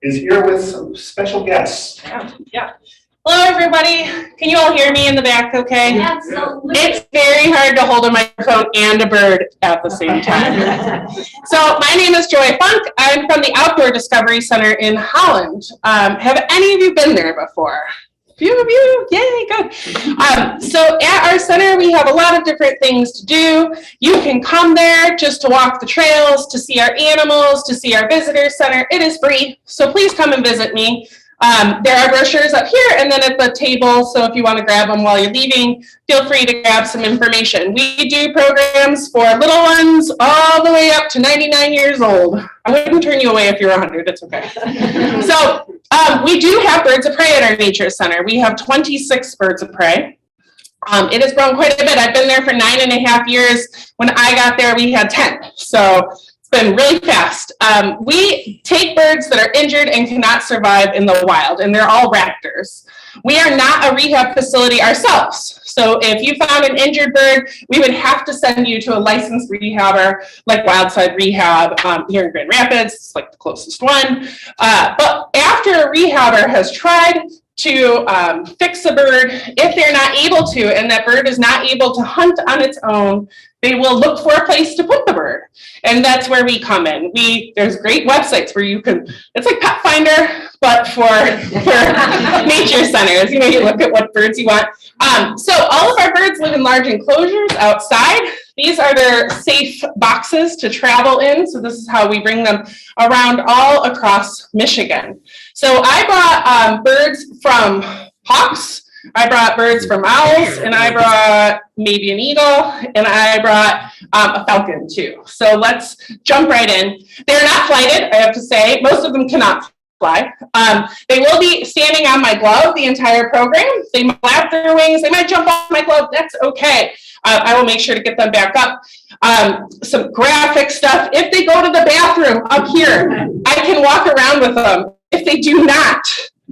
is here with some special guests. Yeah. Hello, everybody. Can you all hear me in the back okay? Absolutely. It's very hard to hold a microphone and a bird at the same time. So my name is Joy Funk. I'm from the Outdoor Discovery Center in Holland. Have any of you been there before? A few of you? Yay, good. So at our center, we have a lot of different things to do. You can come there just to walk the trails, to see our animals, to see our visitor center. It is free, so please come and visit me. There are brochures up here and then at the table, so if you want to grab them while you're leaving, feel free to grab some information. We do programs for little ones all the way up to 99 years old. I wouldn't turn you away if you're 100, it's okay. So we do have birds of prey at our nature center. We have 26 birds of prey. It has grown quite a bit. I've been there for 9.5 years. When I got there, we had 10. So been really fast. We take birds that are injured and cannot survive in the wild, and they're all raptors. We are not a rehab facility ourselves. So if you found an injured bird, we would have to send you to a licensed rehabber like Wildside Rehab here in Grand Rapids. It's like the closest one. But after a rehabber has tried to fix a bird, if they're not able to, and that bird is not able to hunt on its own, they will look for a place to put the bird. And that's where we come in. There's great websites where you can, it's like Pet Finder, but for nature centers. You know, you look at what birds you want. So all of our birds live in large enclosures outside. These are their safe boxes to travel in. So this is how we bring them around all across Michigan. So I brought birds from hawks, I brought birds from owls, and I brought maybe an eagle, and I brought a falcon too. So let's jump right in. They're not flighted, I have to say. Most of them cannot fly. They will be standing on my glove the entire program. They might flap their wings. They might jump off my glove. That's okay. I will make sure to get them back up. Some graphic stuff. If they go to the bathroom up here, I can walk around with them. If they do not,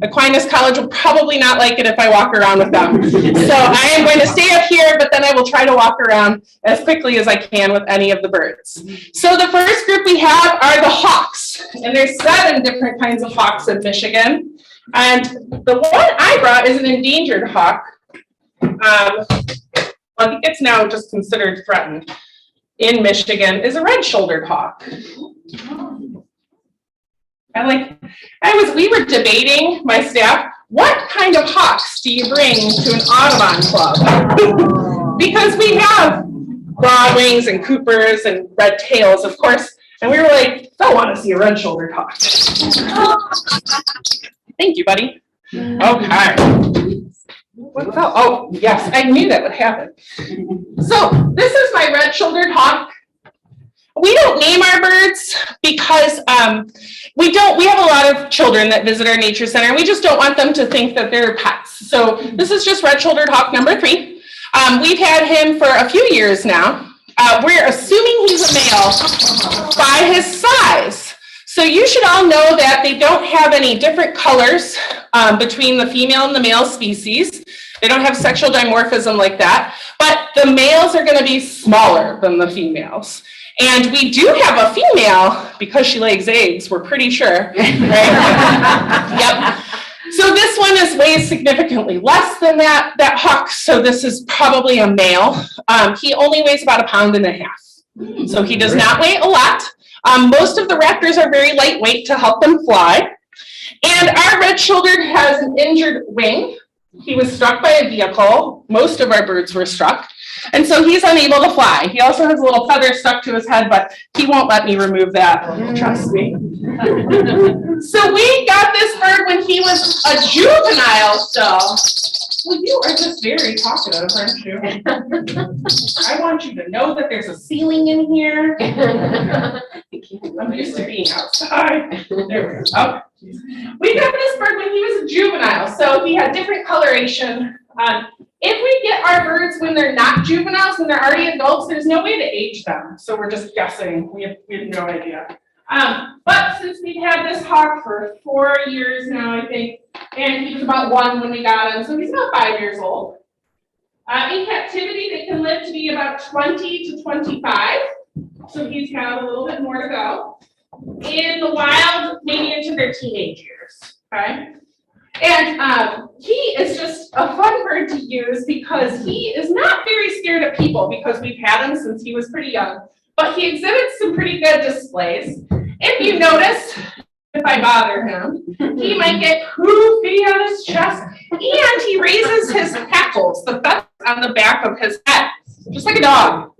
Aquinas College will probably not like it if I walk around with them. So I am going to stay up here, but then I will try to walk around as quickly as I can with any of the birds. So the first group we have are the hawks, and there's 7 different kinds of hawks in Michigan. And the one I brought is an endangered hawk. I think it's now just considered threatened in Michigan, is a red-shouldered hawk. We were debating, my staff, what kind of hawks do you bring to an Audubon club? Because we have broadwings and Coopers and red tails, of course, and we were like, I want to see a red-shouldered hawk. Thank you, buddy. Okay. What's up? Oh, yes, I knew that would happen. So this is my red-shouldered hawk. We don't name our birds because we have a lot of children that visit our nature center, and we just don't want them to think that they're pets. So this is just red-shouldered hawk number 3. We've had him for a few years now. We're assuming he's a male by his size. So you should all know that they don't have any different colors between the female and the male species. They don't have sexual dimorphism like that, but the males are going to be smaller than the females. And we do have a female, because she lays eggs, we're pretty sure, right? Yep. So this one weighs significantly less than that hawk, so this is probably a male. He only weighs about 1.5 pounds, so he does not weigh a lot. Most of the raptors are very lightweight to help them fly. And our red-shouldered has an injured wing. He was struck by a vehicle. Most of our birds were struck. And so he's unable to fly. He also has a little feather stuck to his head, but he won't let me remove that, trust me. So we got this bird when he was a juvenile, so. Well, you are just very talkative, aren't you? I want you to know that there's a ceiling in here. I'm used to being outside. There we go. We got this bird when he was a juvenile, so he had different coloration. If we get our birds when they're not juveniles, when they're already adults, there's no way to age them. So we're just guessing. We have no idea. But since we've had this hawk for 4 years now, I think, and he was about 1 when we got him, so he's about 5 years old. In captivity, they can live to be about 20 to 25. So he's got a little bit more to go. in the wild, maybe into their teenage years, okay? And he is just a fun bird to use because he is not very scared of people because we've had him since he was pretty young, but he exhibits some pretty good displays. If you notice, if I bother him, he might get poofy on his chest, and he raises his hackles, the feathers on the back of his head, just like a dog.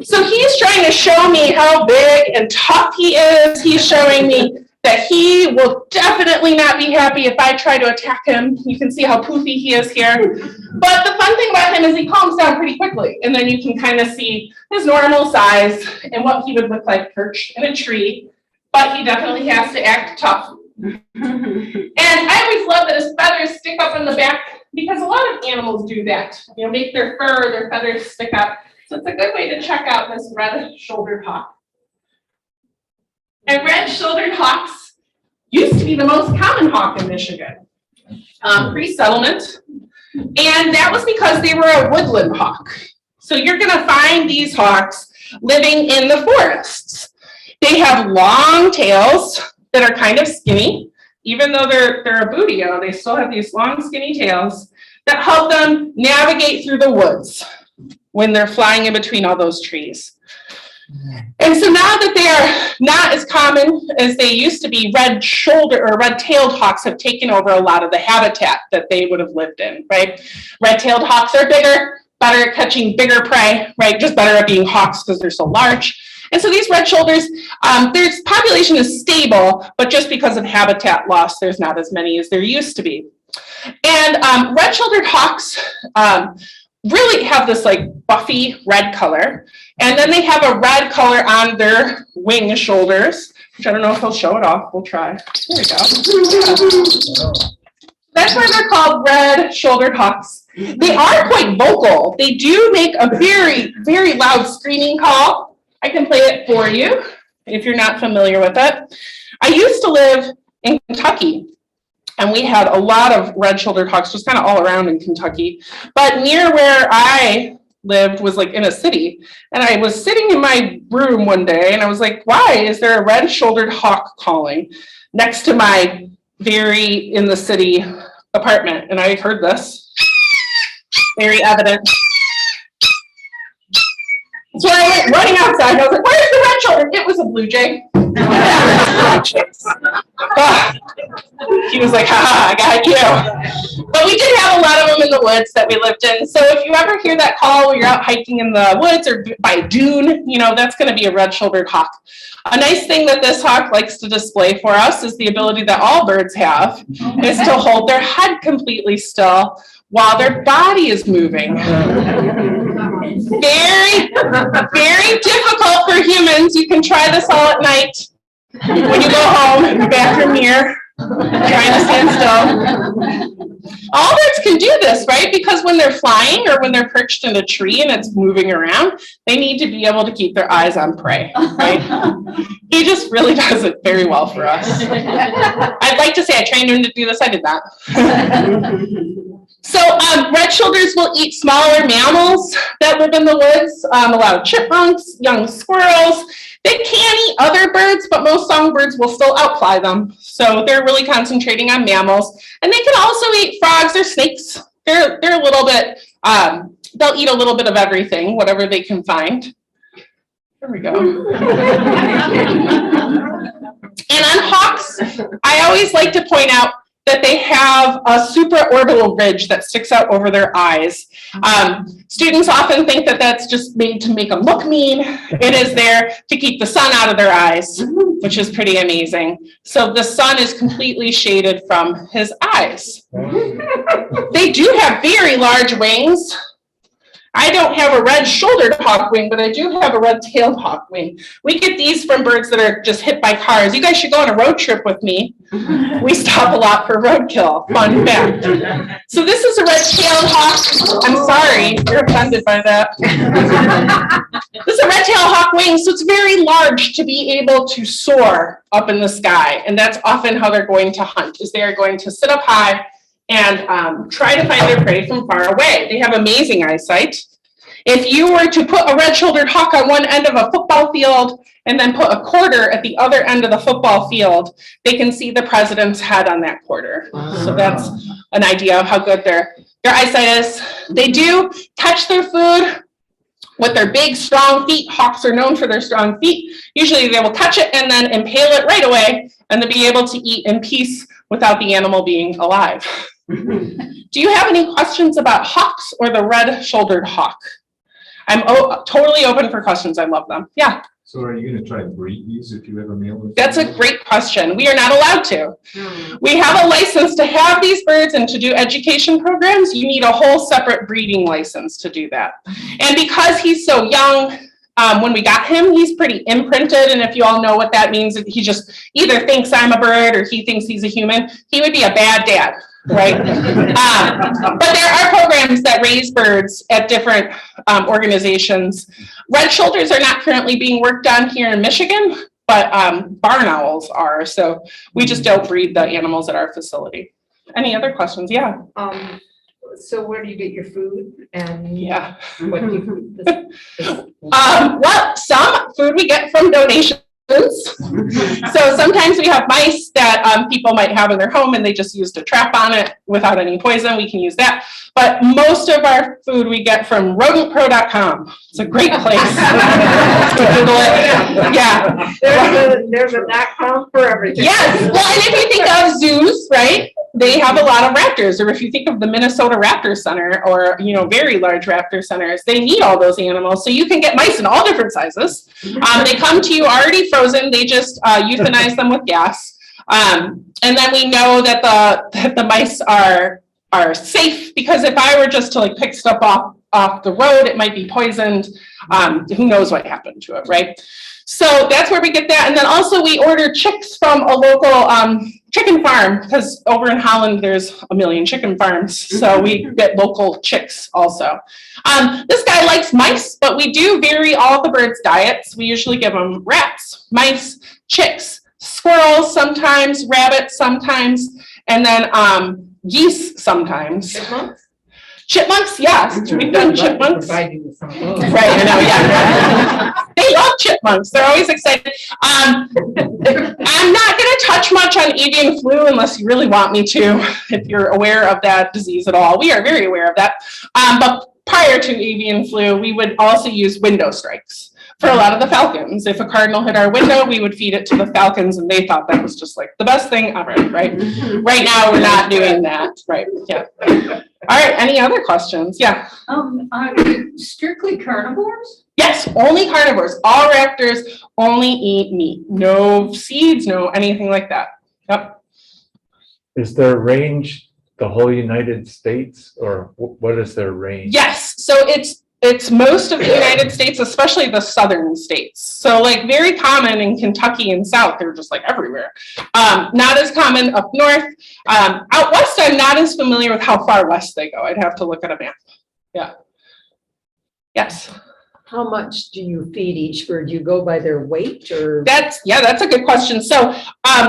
So he's trying to show me how big and tough he is. He's showing me that he will definitely not be happy if I try to attack him. You can see how poofy he is here. But the fun thing about him is he calms down pretty quickly, and then you can kind of see his normal size and what he would look like perched in a tree. But he definitely has to act tough. And I always love that his feathers stick up in the back because a lot of animals do that. Make their fur, their feathers stick up. So it's a good way to check out this red-shouldered hawk. And red-shouldered hawks used to be the most common hawk in Michigan, pre-settlement. And that was because they were a woodland hawk. So you're going to find these hawks living in the forests. They have long tails that are kind of skinny. Even though they're a boodio, they still have these long, skinny tails that help them navigate through the woods when they're flying in between all those trees. And so now that they are not as common as they used to be, red-shouldered or red-tailed hawks have taken over a lot of the habitat that they would have lived in, right? Red-tailed hawks are bigger, better at catching bigger prey, right? Just better at being hawks because they're so large. And so these red shoulders, their population is stable, but just because of habitat loss, there's not as many as there used to be. And red-shouldered hawks really have this like buffy red color. And then they have a red color on their wing shoulders, which I don't know if he'll show it off. We'll try. There we go. That's why they're called red-shouldered hawks. They are quite vocal. They do make a very, very loud screaming call. I can play it for you if you're not familiar with it. I used to live in Kentucky, and we had a lot of red-shouldered hawks just kind of all around in Kentucky. But near where I lived was like in a city. And I was sitting in my room one day, and I was like, why is there a red-shouldered hawk calling next to my very in the city apartment? And I heard this, very evident. So I went running outside, and I was like, where's the red-shouldered? It was a blue jay. He was like, haha, I got you. But we did have a lot of them in the woods that we lived in. So if you ever hear that call when you're out hiking in the woods or by a dune, that's going to be a red-shouldered hawk. A nice thing that this hawk likes to display for us is the ability that all birds have is to hold their head completely still while their body is moving. Very, very difficult for humans. You can try this all at night when you go home in the bathroom mirror, trying to stand still. All birds can do this, right? Because when they're flying or when they're perched in a tree and it's moving around, they need to be able to keep their eyes on prey, right? He just really does it very well for us. I'd like to say I trained him to do this. I did not. So red shoulders will eat smaller mammals that live in the woods, a lot of chipmunks, young squirrels. They can eat other birds, but most songbirds will still outfly them. So they're really concentrating on mammals. And they can also eat frogs or snakes. They're a little bit, they'll eat a little bit of everything, whatever they can find. There we go. And on hawks, I always like to point out that they have a supraorbital ridge that sticks out over their eyes. Students often think that that's just made to make them look mean. It is there to keep the sun out of their eyes, which is pretty amazing. So the sun is completely shaded from his eyes. They do have very large wings. I don't have a red-shouldered hawk wing, but I do have a red-tailed hawk wing. We get these from birds that are just hit by cars. You guys should go on a road trip with me. We stop a lot for roadkill. Fun fact. So this is a red-tailed hawk. I'm sorry, you're offended by that. This is a red-tailed hawk wing, so it's very large to be able to soar up in the sky. And that's often how they're going to hunt, is they are going to sit up high and try to find their prey from far away. They have amazing eyesight. If you were to put a red-shouldered hawk on one end of a football field and then put a quarter at the other end of the football field, they can see the president's head on that quarter. So that's an idea of how good their eyesight is. They do catch their food with their big, strong feet. Hawks are known for their strong feet. Usually they will catch it and then impale it right away and then be able to eat in peace without the animal being alive. Do you have any questions about hawks or the red-shouldered hawk? I'm totally open for questions. I love them. Yeah. So are you going to try to breed these if you have a male? That's a great question. We are not allowed to. We have a license to have these birds and to do education programs. You need a whole separate breeding license to do that. And because he's so young, when we got him, he's pretty imprinted. And if you all know what that means, he just either thinks I'm a bird or he thinks he's a human. He would be a bad dad, right? But there are programs that raise birds at different organizations. Red shoulders are not currently being worked on here in Michigan, but barn owls are. So we just don't breed the animals at our facility. Any other questions? Yeah. So where do you get your food and Yeah. what do you Well, some food we get from donations. So sometimes we have mice that people might have in their home and they just used a trap on it without any poison. We can use that. But most of our food we get from rodentpro.com. It's a great place to Google it. Yeah. there's a .com for everything. Yes. Well, and if you think of zoos, right? They have a lot of raptors, or if you think of the Minnesota Raptor Center or, very large raptor centers, they need all those animals. So you can get mice in all different sizes. They come to you already frozen. They just euthanize them with gas. And then we know that the mice are safe, because if I were just to pick stuff off the road, it might be poisoned. Who knows what happened to it, right? So that's where we get that. And then also we order chicks from a local chicken farm, because over in Holland, there's a million chicken farms. So we get local chicks also. This guy likes mice, but we do vary all the birds' diets. We usually give them rats, mice, chicks, squirrels sometimes, rabbits sometimes, and then geese sometimes. Chipmunks? Chipmunks, yes. We've done chipmunks. Provide you with some of those. Right, I know, yeah. They love chipmunks. They're always excited. I'm not going to touch much on avian flu unless you really want me to, if you're aware of that disease at all. We are very aware of that. But prior to avian flu, we would also use window strikes for a lot of the falcons. If a cardinal hit our window, we would feed it to the falcons, and they thought that was just the best thing ever, right? Right now, we're not doing that, right? Yeah. All right, any other questions? Yeah. Are strictly carnivores? Yes, only carnivores. All raptors only eat meat. No seeds, no anything like that. Yep. Is their range the whole United States, or what is their range? Yes, so it's most of the United States, especially the southern states. So very common in Kentucky and South, they're just everywhere. Not as common up north. Out west, I'm not as familiar with how far west they go. I'd have to look at a map. Yeah. Yes. How much do you feed each bird? Do you go by their weight or? That's a good question. So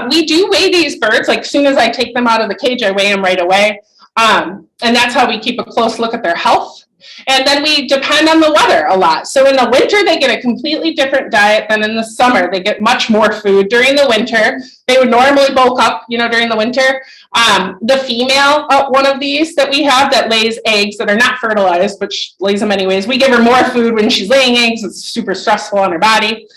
we do weigh these birds. As soon as I take them out of the cage, I weigh them right away. And that's how we keep a close look at their health. And then we depend on the weather a lot. So in the winter, they get a completely different diet than in the summer. They get much more food during the winter. They would normally bulk up, during the winter. The female, one of these that we have that lays eggs that are not fertilized, but she lays them anyways. We give her more food when she's laying eggs. It's super stressful on her body.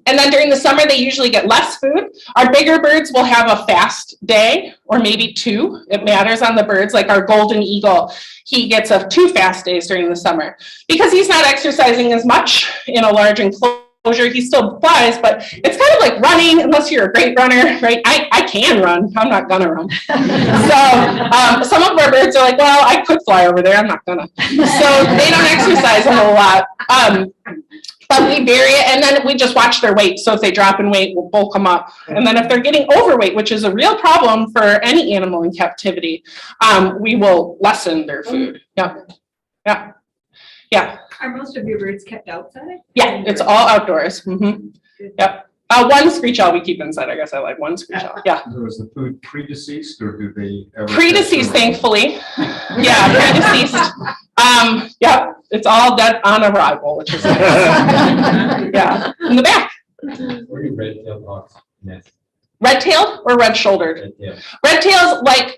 And then during the summer, they usually get less food. Our bigger birds will have a fast day, or maybe two. It matters on the birds. Our golden eagle, he gets 2 fast days during the summer because he's not exercising as much in a large enclosure. He still flies, but it's kind of like running, unless you're a great runner, right? I can run. I'm not gonna run. So some of our birds are well, I could fly over there. I'm not gonna. So they don't exercise a whole lot. But we vary it, and then we just watch their weight. So if they drop in weight, we'll bulk them up. And then if they're getting overweight, which is a real problem for any animal in captivity, we will lessen their food. Yep. Yeah. Yeah. Are most of your birds kept outside? Yeah, it's all outdoors. Mm-hmm. Yep. One screech owl we keep inside. I guess I like one screech owl. Yeah. So is the food pre-deceased, or do they ever? Pre-deceased, thankfully. Yeah, pre-deceased. Yep. It's all dead on arrival, which is nice. Yeah, in the back. Where do red-tailed hawks nest? Red-tailed or red-shouldered? Red-tailed. Red-tails, like,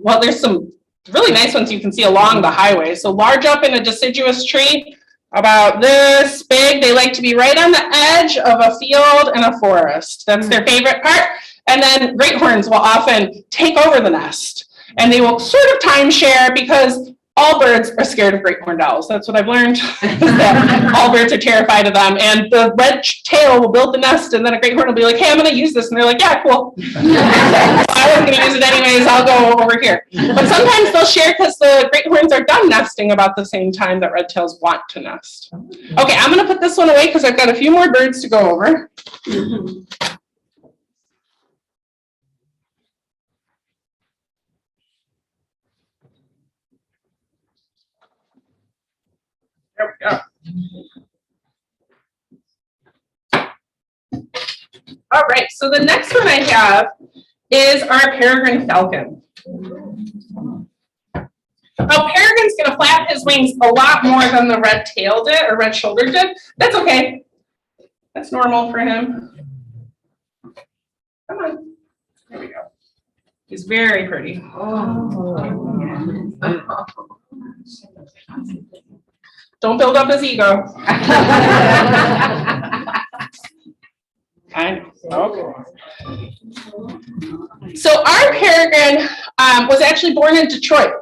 well, there's some really nice ones you can see along the highway. So large up in a deciduous tree, about this big. They like to be right on the edge of a field and a forest. That's their favorite part. And then great horns will often take over the nest. And they will sort of timeshare because all birds are scared of great horned owls. That's what I've learned. That all birds are terrified of them. And the red tail will build the nest, and then a great horn will be like, hey, I'm going to use this. And they're like, yeah, cool. I wasn't going to use it anyways. I'll go over here. But sometimes they'll share because the great horns are done nesting about the same time that red tails want to nest. Okay, I'm going to put this one away because I've got a few more birds to go over. There we go. All right, so the next one I have is our Peregrine Falcon. Now, Peregrine's gonna flap his wings a lot more than the red-tailed did, or red-shouldered did. That's okay. That's normal for him. Come on. There we go. He's very pretty. Don't build up his ego. I know. Okay. So our Peregrine was actually born in Detroit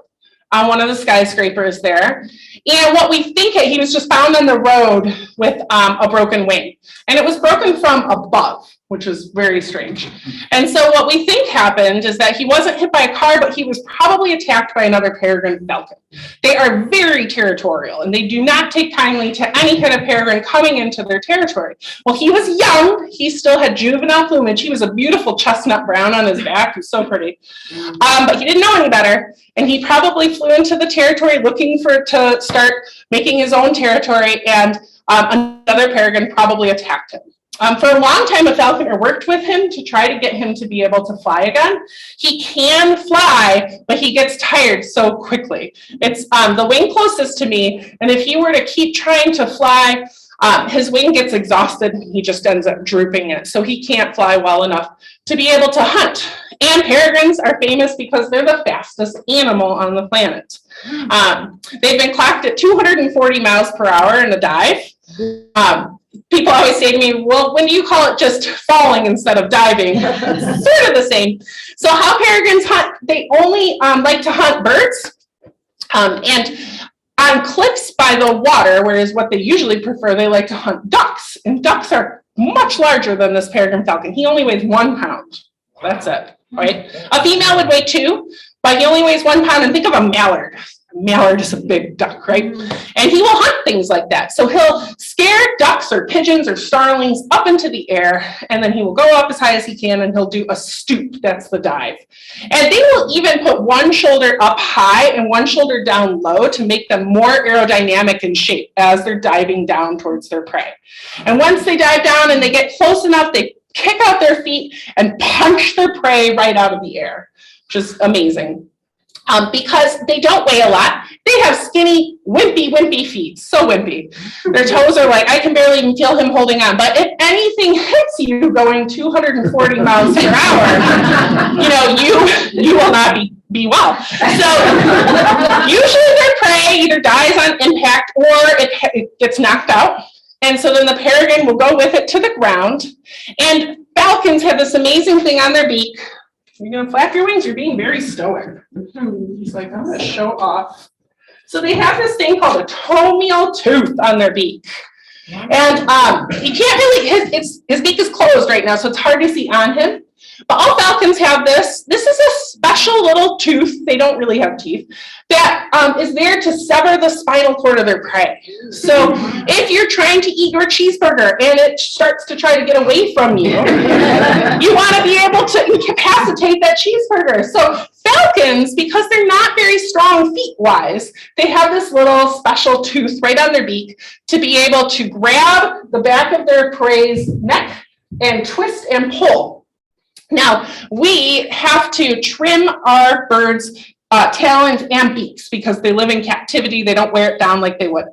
on one of the skyscrapers there. And what we think, he was just found on the road with a broken wing. And it was broken from above, which is very strange. And so what we think happened is that he wasn't hit by a car, but he was probably attacked by another Peregrine Falcon. They are very territorial, and they do not take kindly to any kind of peregrine coming into their territory. Well, he was young. He still had juvenile plumage. He was a beautiful chestnut brown on his back. He was so pretty. But he didn't know any better, and he probably flew into the territory looking to start making his own territory, and another peregrine probably attacked him. For a long time, a falconer worked with him to try to get him to be able to fly again. He can fly, but he gets tired so quickly. It's the wing closest to me, and if he were to keep trying to fly, his wing gets exhausted, and he just ends up drooping it, so he can't fly well enough to be able to hunt. And peregrines are famous because they're the fastest animal on the planet. They've been clocked at 240 miles per hour in a dive. People always say to me, well, when do you call it just falling instead of diving? Sort of the same. So how peregrines hunt, they only like to hunt birds. And on cliffs by the water, whereas what they usually prefer, they like to hunt ducks. And ducks are much larger than this Peregrine Falcon. He only weighs 1 pound. That's it, right? A female would weigh 2, but he only weighs 1 pound. And think of a mallard. A mallard is a big duck, right? And he will hunt things like that. So he'll scare ducks or pigeons or starlings up into the air, and then he will go up as high as he can, and he'll do a stoop. That's the dive. And they will even put one shoulder up high and one shoulder down low to make them more aerodynamic in shape as they're diving down towards their prey. And once they dive down and they get close enough, they kick out their feet and punch their prey right out of the air, which is amazing. Because they don't weigh a lot. They have skinny, wimpy feet, so wimpy. Their toes are like, I can barely even feel him holding on. But if anything hits you going 240 miles per hour, you will not be well. So usually their prey either dies on impact or it gets knocked out. And so then the peregrine will go with it to the ground. And falcons have this amazing thing on their beak. You're going to flap your wings. You're being very stoic. He's like, I'm going to show off. So they have this thing called a toenail tooth on their beak. And you can't really, his beak is closed right now, so it's hard to see on him. But all falcons have this. This is a special little tooth. They don't really have teeth. That is there to sever the spinal cord of their prey. So if you're trying to eat your cheeseburger and it starts to try to get away from you, you want to be able to incapacitate that cheeseburger. So falcons, because they're not very strong feet-wise, they have this little special tooth right on their beak to be able to grab the back of their prey's neck and twist and pull. Now, we have to trim our birds talons and beaks because they live in captivity. They don't wear it down like they would.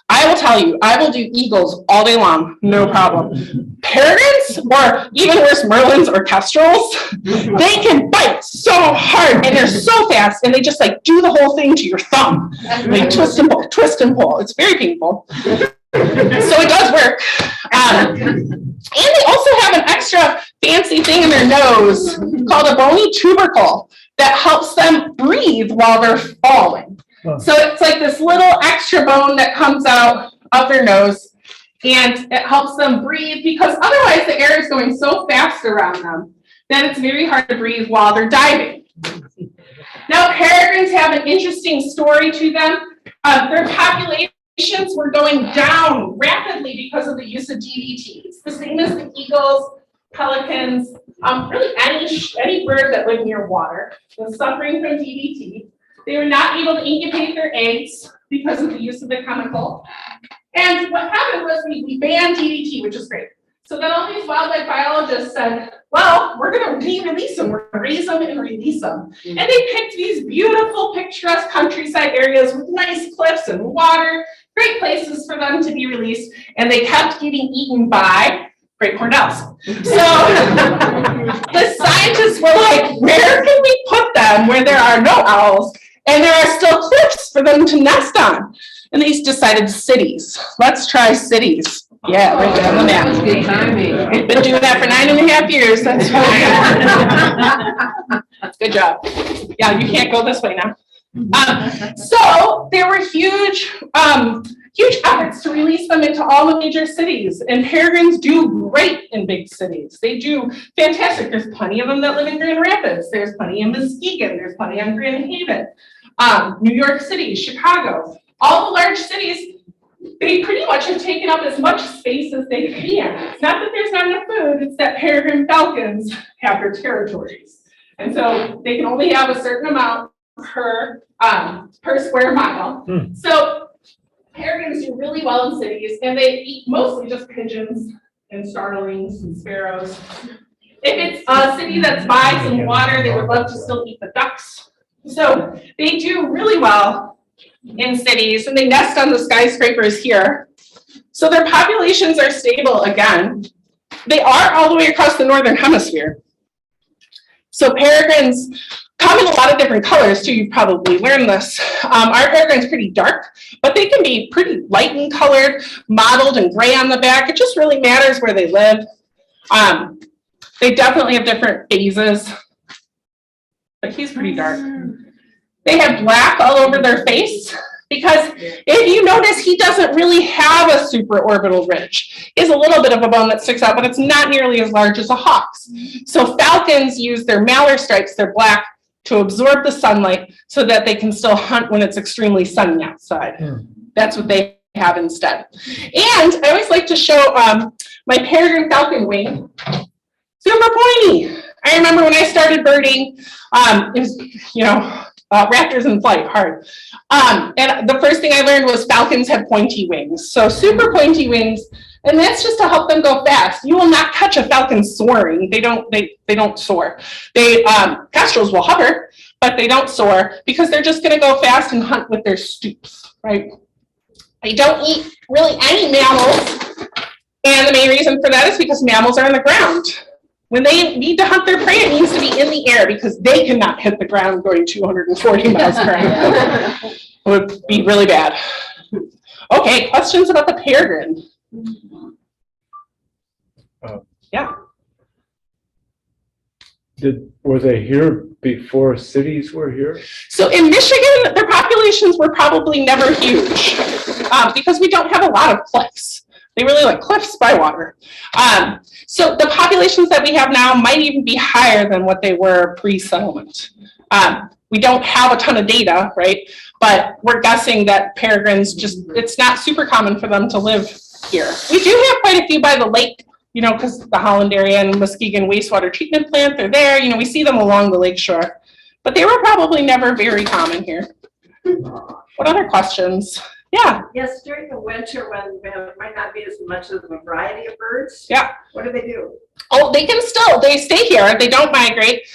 I will tell you, I will do eagles all day long, no problem. Peregrines, or even worse, merlins or kestrels, they can bite so hard and they're so fast and they just like do the whole thing to your thumb. They twist and pull. It's very painful. So it does work. And they also have an extra fancy thing in their nose called a bony tubercle that helps them breathe while they're falling. So it's like this little extra bone that comes out of their nose and it helps them breathe because otherwise the air is going so fast around them that it's very hard to breathe while they're diving. Now, peregrines have an interesting story to them. Their populations were going down rapidly because of the use of DDTs. The same as the eagles, pelicans, really any bird that lived near water was suffering from DDT. They were not able to incubate their eggs because of the use of the chemical. And what happened was we banned DDT, which is great. So then all these wildlife biologists said, well, we're going to re-release them. We're going to raise them and release them. And they picked these beautiful, picturesque countryside areas with nice cliffs and water, great places for them to be released. And they kept getting eaten by great horned owls. So the scientists were like, where can we put them where there are no owls and there are still cliffs for them to nest on? And they decided cities. Let's try cities. Yeah, right there on the map. Good timing. We've been doing that for 9.5 years. That's right. That's good job. Yeah, you can't go this way now. So there were huge efforts to release them into all the major cities, and peregrines do great in big cities. They do fantastic. There's plenty of them that live in Grand Rapids. There's plenty in Muskegon. There's plenty in Grand Haven, New York City, Chicago. All the large cities, they pretty much have taken up as much space as they can. It's not that there's not enough food, it's that peregrine falcons have their territories. And so they can only have a certain amount per square mile. So peregrines do really well in cities, and they eat mostly just pigeons and starlings and sparrows. If it's a city that's by some water, they would love to still eat the ducks. So they do really well in cities, and they nest on the skyscrapers here. So their populations are stable again. They are all the way across the northern hemisphere. So peregrines come in a lot of different colors too. You've probably learned this. Our peregrine's pretty dark, but they can be pretty light in colored, mottled and gray on the back. It just really matters where they live. They definitely have different phases, but he's pretty dark. They have black all over their face because if you notice, he doesn't really have a supraorbital ridge. He has a little bit of a bone that sticks out, but it's not nearly as large as a hawk's. So falcons use their malar stripes, they're black, to absorb the sunlight so that they can still hunt when it's extremely sunny outside. That's what they have instead. And I always like to show my peregrine falcon wing. Super pointy. I remember when I started birding, it was, raptors in flight, hard. And the first thing I learned was falcons have pointy wings. So super pointy wings, and that's just to help them go fast. You will not catch a falcon soaring. They don't soar. Kestrels will hover, but they don't soar because they're just gonna go fast and hunt with their stoops, right? They don't eat really any mammals. And the main reason for that is because mammals are on the ground. When they need to hunt their prey, it needs to be in the air because they cannot hit the ground going 240 miles per hour. It would be really bad. Okay, questions about the peregrine? Yeah. Were they here before cities were here? So in Michigan, their populations were probably never huge because we don't have a lot of cliffs. They really like cliffs by water. So the populations that we have now might even be higher than what they were pre-settlement. We don't have a ton of data, right? But we're guessing that peregrines it's not super common for them to live here. We do have quite a few by the lake, because the Holland area and Muskegon wastewater treatment plant, they're there. We see them along the lake shore, but they were probably never very common here. What other questions? Yeah. Yes, during the winter when there might not be as much of a variety of birds. Yeah. What do they do? Oh, they stay here. They don't migrate.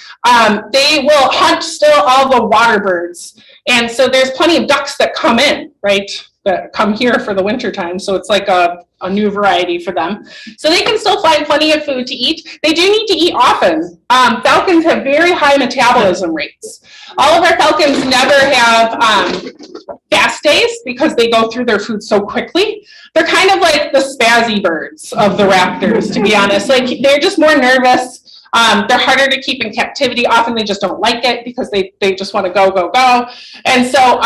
they will hunt still all the water birds. And so there's plenty of ducks that come in, right? That come here for the winter time. So it's like a new variety for them. So they can still find plenty of food to eat. They do need to eat often. Falcons have very high metabolism rates. All of our falcons never have fast days because they go through their food so quickly. They're kind of like the spazzy birds of the raptors, to be honest. Like they're just more nervous. They're harder to keep in captivity. Often they just don't like it because they just want to go, go, go. And so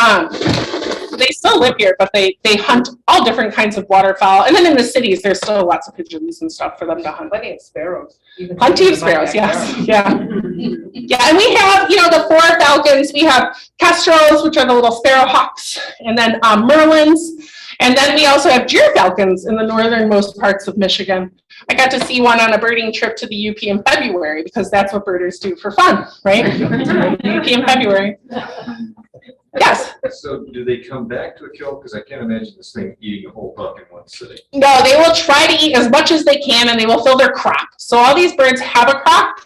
they still live here, but they hunt all different kinds of waterfowl. And then in the cities, there's still lots of pigeons and stuff for them to hunt. Plenty of sparrows. Plenty of sparrows, yes. Yeah. Yeah, and we have, the 4 falcons. We have kestrels, which are the little sparrowhawks, and then merlins. And then we also have gyrfalcons in the northernmost parts of Michigan. I got to see one on a birding trip to the UP in February because that's what birders do for fun, right? UP in February. Yes. So do they come back to a kill? Because I can't imagine this thing eating a whole buck in one sitting. No, they will try to eat as much as they can, and they will fill their crop. So all these birds have a crop.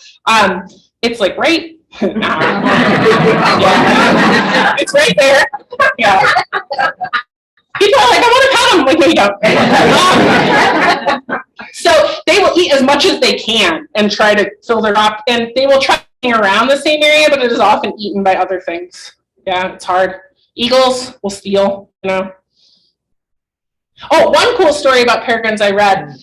It's like right. Yeah. It's right there. Yeah. People are like, I want to pet them. Like, no, you don't. So they will eat as much as they can and try to fill their crop, and they will try to hang around the same area, but it is often eaten by other things. Yeah, it's hard. Eagles will steal, Oh, one cool story about peregrines I read.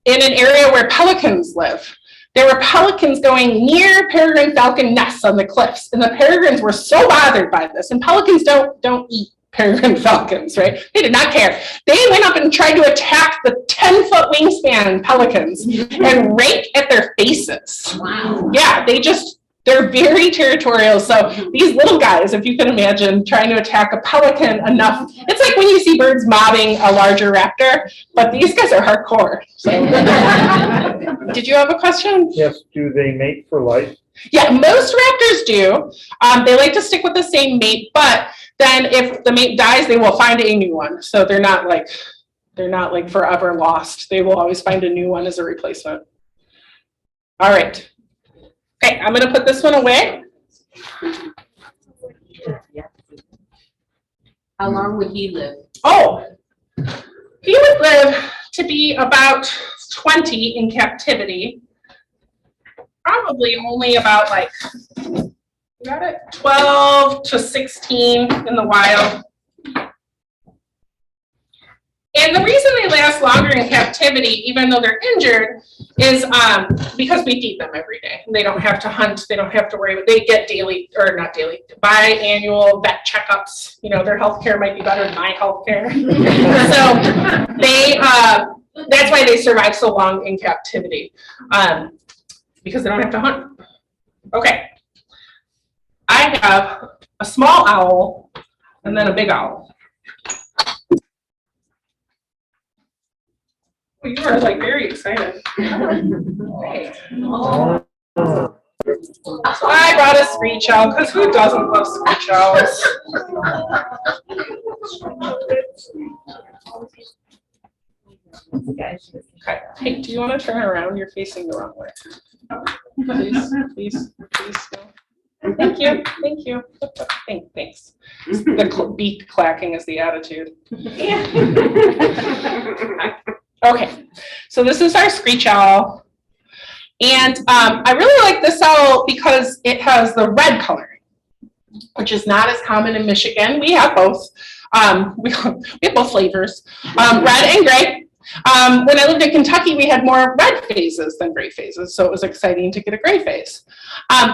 In an area where pelicans live, there were pelicans going near peregrine falcon nests on the cliffs, and the peregrines were so bothered by this. And pelicans don't eat peregrine falcons, right? They did not care. They went up and tried to attack the 10-foot wingspan pelicans and rake at their faces. Wow. Yeah, they're very territorial. So these little guys, if you can imagine, trying to attack a pelican enough. It's like when you see birds mobbing a larger raptor, but these guys are hardcore. So. Did you have a question? Yes, do they mate for life? Yeah, most raptors do. They like to stick with the same mate, but then if the mate dies, they will find a new one. So they're not like forever lost. They will always find a new one as a replacement. All right. Okay, I'm going to put this one away. How long would he live? Oh, he would live to be about 20 in captivity. Probably only about 12 to 16 in the wild. And the reason they last longer in captivity, even though they're injured, is because we feed them every day. They don't have to hunt. They don't have to worry. They get biannual vet checkups. Their health care might be better than my health care. So that's why they survive so long in captivity, because they don't have to hunt. Okay. I have a small owl and then a big owl. You are very excited. Oh. So I brought a Screech Owl because who doesn't love Screech Owls? Okay. Hey, do you want to turn around? You're facing the wrong way. Please. No. Thank you. Thanks. The beak clacking is the attitude. Okay, so this is our Screech Owl. And I really like this owl because it has the red coloring, which is not as common in Michigan. We have both. We have both flavors, red and gray. When I lived in Kentucky, we had more red phases than gray phases, so it was exciting to get a gray phase.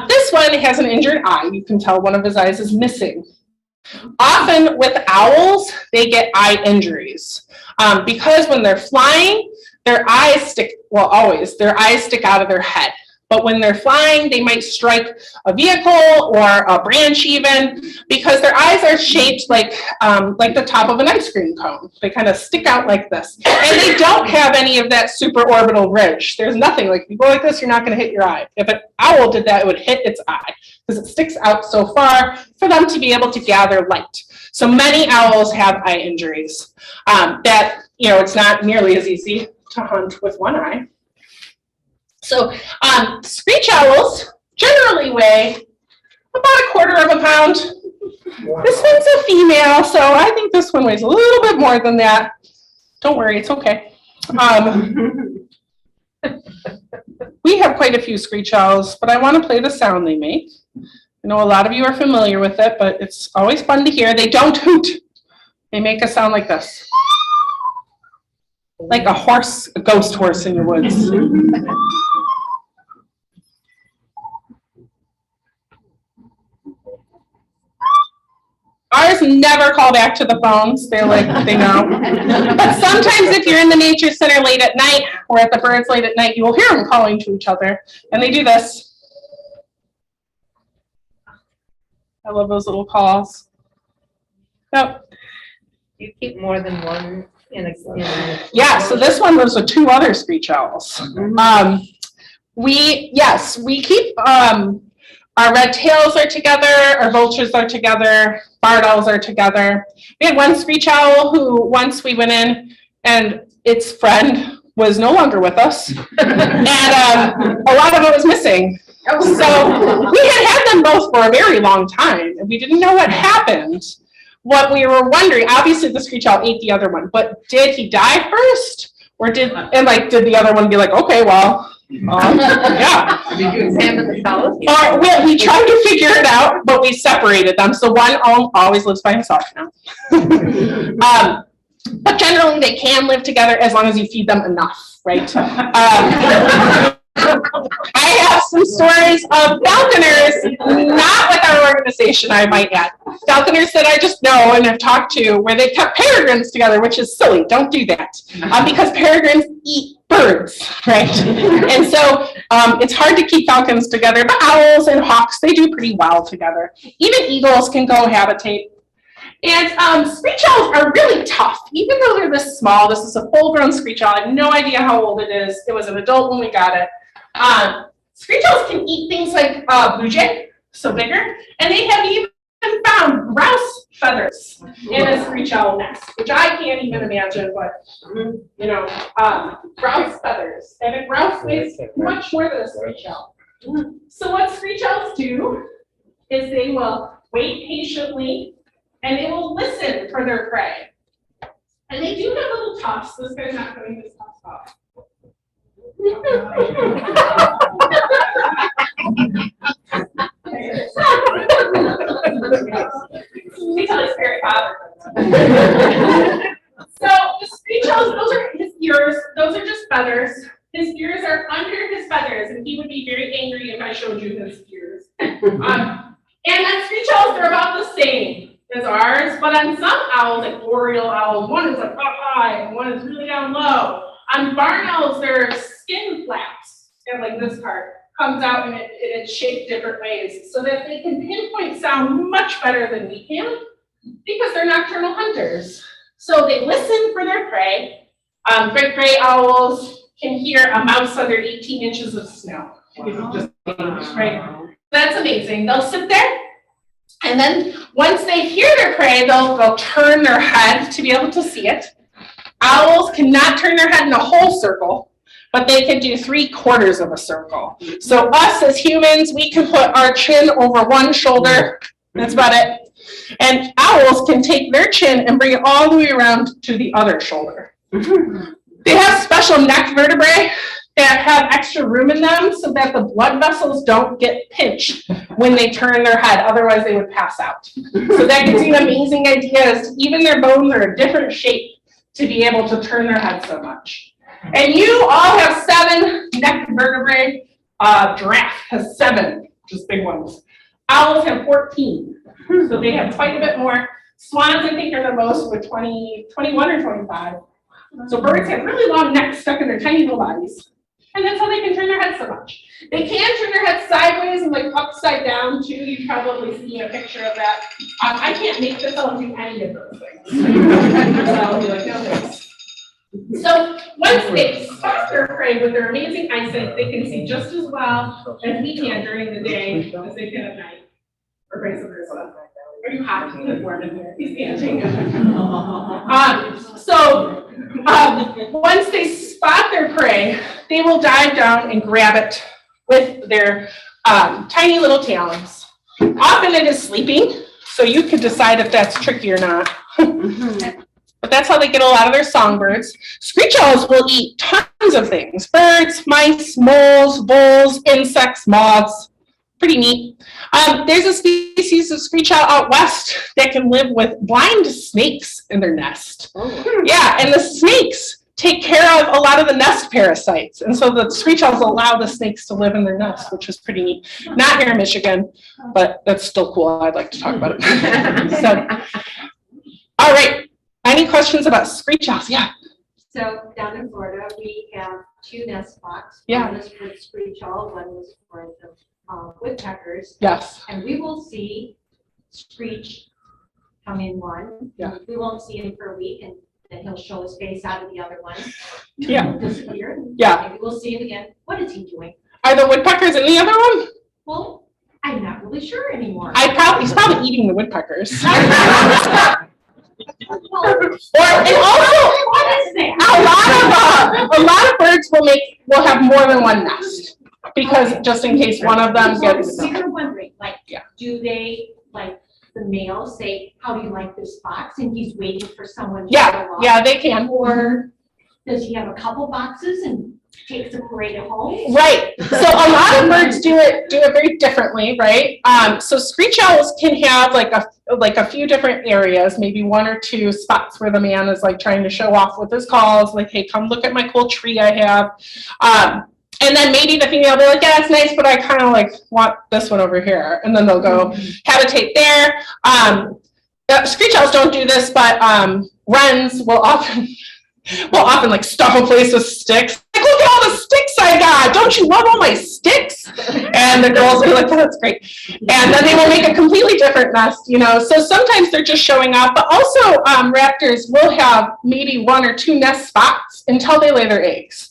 This one has an injured eye. You can tell one of his eyes is missing. Often with owls, they get eye injuries because when they're flying, their eyes stick out of their head. But when they're flying, they might strike a vehicle or a branch even, because their eyes are shaped like the top of an ice cream cone. They kind of stick out like this. And they don't have any of that supraorbital ridge. There's nothing. Like if you go like this, you're not going to hit your eye. If an owl did that, it would hit its eye because it sticks out so far for them to be able to gather light. So many owls have eye injuries that, it's not nearly as easy to hunt with one eye. So screech owls generally weigh about 1/4 pound. This one's a female, so I think this one weighs a little bit more than that. Don't worry, it's okay. We have quite a few screech owls, but I want to play the sound they make. I know a lot of you are familiar with it, but it's always fun to hear. They don't hoot. They make a sound like this. Like a horse, a ghost horse in the woods. Ours never call back to the phones. They're like, they know. But sometimes if you're in the nature center late at night or at the birds late at night, you will hear them calling to each other. And they do this. I love those little calls. Yep. You keep more than one in a. Yeah, so this one was with 2 other screech owls. We keep, our red tails are together, our vultures are together, barred owls are together. We had one screech owl who once we went in and its friend was no longer with us. And a lot of it was missing. So we had them both for a very long time and we didn't know what happened. What we were wondering, obviously the screech owl ate the other one, but did he die first? Or did the other one be like, okay, well, yeah. Did you examine the fellows? We tried to figure it out, but we separated them. So one owl always lives by himself now. But generally they can live together as long as you feed them enough, right? I have some stories of falconers, not with our organization, I might add. Falconers that I just know and have talked to where they kept peregrines together, which is silly. Don't do that. Because peregrines eat birds, right? And so it's hard to keep falcons together, but owls and hawks, they do pretty well together. Even eagles can cohabitate. And screech owls are really tough, even though they're this small. This is a full-grown screech owl. I have no idea how old it is. It was an adult when we got it. Screech owls can eat things like blue jay, so bigger, and they have even found grouse feathers in a screech owl nest, which I can't even imagine, but, grouse feathers. And a grouse weighs much more than a screech owl. So what screech owls do is they will wait patiently and they will listen for their prey. And they do have little tufts. This guy's not putting his tufts off. Let me tell you, it's very bothersome. So the screech owls, those are his ears. Those are just feathers. His ears are under his feathers, and he would be very angry if I showed you his ears. And on screech owls, they're about the same as ours, but on some owls, like oriole owls, one is like up high and one is really down low. On barn owls, their skin flaps, like this part, comes out and it's shaped different ways so that they can pinpoint sound much better than we can because they're nocturnal hunters. So they listen for their prey. Great gray owls can hear a mouse under 18 inches of snow. Right? That's amazing. They'll sit there. And then once they hear their prey, they'll turn their head to be able to see it. Owls cannot turn their head in a whole circle, but they can do 3/4 of a circle. So us as humans, we can put our chin over one shoulder. That's about it. And owls can take their chin and bring it all the way around to the other shoulder. They have special neck vertebrae that have extra room in them so that the blood vessels don't get pinched when they turn their head, otherwise they would pass out. So that gives you an amazing idea as even their bones are a different shape to be able to turn their head so much. And you all have 7 neck vertebrae. Giraffe has 7, just big ones. Owls have 14, so they have quite a bit more. Swans, I think, are the most with 21 or 25. So birds have really long necks stuck in their tiny little bodies. And that's how they can turn their heads so much. They can turn their heads sideways and like upside down too. You've probably seen a picture of that. I can't make this, I'll do any of those things. So I'll be like, no thanks. So once they spot their prey with their amazing eyesight, they can see just as well as we can during the day as they can at night. Or vice versa. Are you hot? It's warm in here. He's panting. Once they spot their prey, they will dive down and grab it with their tiny little talons. Often it is sleeping, so you could decide if that's tricky or not. But that's how they get a lot of their songbirds. Screech owls will eat tons of things: birds, mice, moles, voles, insects, moths. Pretty neat. There's a species of screech owl out west that can live with blind snakes in their nest. Yeah, and the snakes take care of a lot of the nest parasites. And so the screech owls allow the snakes to live in their nest, which is pretty neat. Not here in Michigan, but that's still cool. I'd like to talk about it. So, all right. Any questions about screech owls? Yeah. So down in Florida, we have 2 nest spots. Yeah. One is for the screech owl, one is for the woodpeckers. Yes. And we will see Screech come in one. Yeah. We won't see him for a week, and then he'll show his face out of the other one. Yeah. Disappear. Yeah. Maybe we'll see him again. What is he doing? Are the woodpeckers in the other one? Well, I'm not really sure anymore. He's probably eating the woodpeckers. Well, Or and also what is that? a lot of birds will have more than one nest, because just in case one of them gets. We were wondering, like, Yeah. do they, like, the male say, how do you like this box? And he's waiting for someone to Yeah, show up. yeah, they can. Or does he have a couple boxes and takes a parade at home? Right. So a lot of birds do it very differently, right? So screech owls can have like a few different areas, maybe 1 or 2 spots where the man is like trying to show off with his calls, like, hey, come look at my cool tree I have. And then maybe the female will be like, yeah, it's nice, but I kind of like want this one over here. And then they'll go habitate there. Screech owls don't do this, but wrens will often like stuff a place with sticks. Like, look at all the sticks I got. Don't you love all my sticks? And the girls will be like, oh, that's great. And then they will make a completely different nest, you know. So sometimes they're just showing off, but also raptors will have maybe 1 or 2 nest spots until they lay their eggs.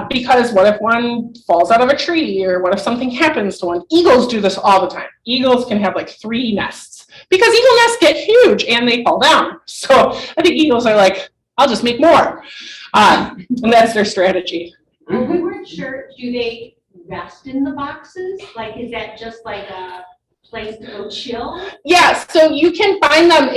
Because what if one falls out of a tree, or what if something happens to one? Eagles do this all the time. Eagles can have like 3 nests because eagle nests get huge and they fall down. So I think eagles are like, I'll just make more. And that's their strategy. Well, we weren't sure, do they rest in the boxes? Like, is that just like a place to go chill? Yeah, so you can find them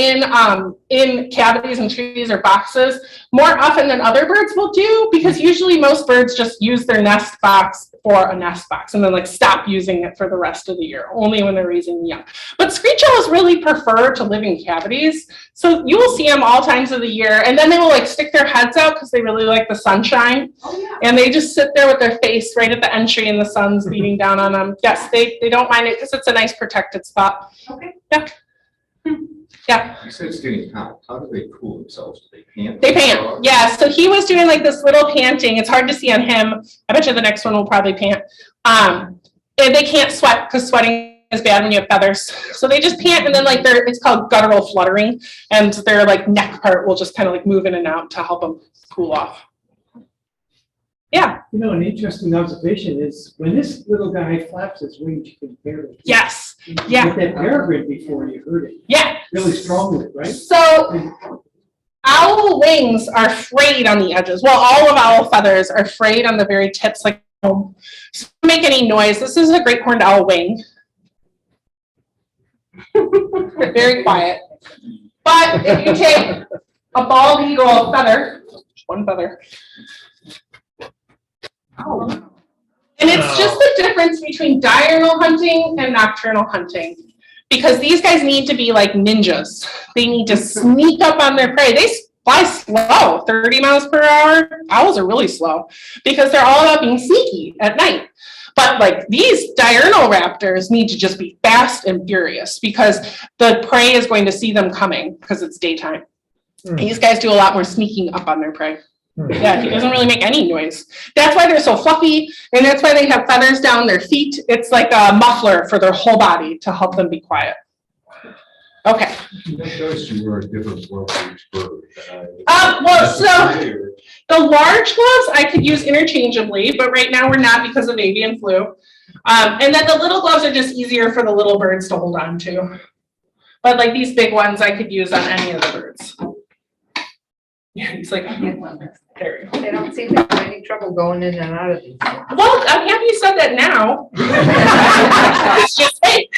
in cavities and trees or boxes more often than other birds will do, because usually most birds just use their nest box for a nest box and then like stop using it for the rest of the year, only when they're raising young. But screech owls really prefer to live in cavities, so you will see them all times of the year, and then they will like stick their heads out because they really like the sunshine. Oh, yeah. And they just sit there with their face right at the entry and the sun's beating down on them. Yes, they don't mind it because it's a nice protected spot. Okay. Yeah. Yeah. You said it's getting hot. How do they cool themselves? Do they pant? They pant. Yeah. So he was doing like this little panting. It's hard to see on him. I bet you the next one will probably pant. And they can't sweat because sweating is bad when you have feathers. So they just pant, and then like it's called guttural fluttering, and their like neck part will just kind of like move in and out to help them cool off. Yeah. You know, an interesting observation is when this little guy flaps his wings, you can hear it. Yes. You Yeah. get that peregrine before you heard it. Yeah. Really strongly, right? So owl wings are frayed on the edges. Well, all of owl feathers are frayed on the very tips, like so don't make any noise. This is a great horned owl wing. Very quiet. But if you take a bald eagle feather, one feather. And it's just the difference between diurnal hunting and nocturnal hunting. Because these guys need to be like ninjas. They need to sneak up on their prey. They fly slow, 30 miles per hour. Owls are really slow because they're all about being sneaky at night. But like these diurnal raptors need to just be fast and furious because the prey is going to see them coming because it's daytime. These guys do a lot more sneaking up on their prey. Yeah, he doesn't really make any noise. That's why they're so fluffy, and that's why they have feathers down their feet. It's like a muffler for their whole body to help them be quiet. Okay. That shows you were a different glove for each bird. Well, so the large gloves I could use interchangeably, but right now we're not because of avian flu. And then the little gloves are just easier for the little birds to hold on to. But like these big ones I could use on any of the birds. Yeah, he's like, There we go. They don't seem to have any trouble going in and out of these. Well, I'm happy you said that now. It's just fake.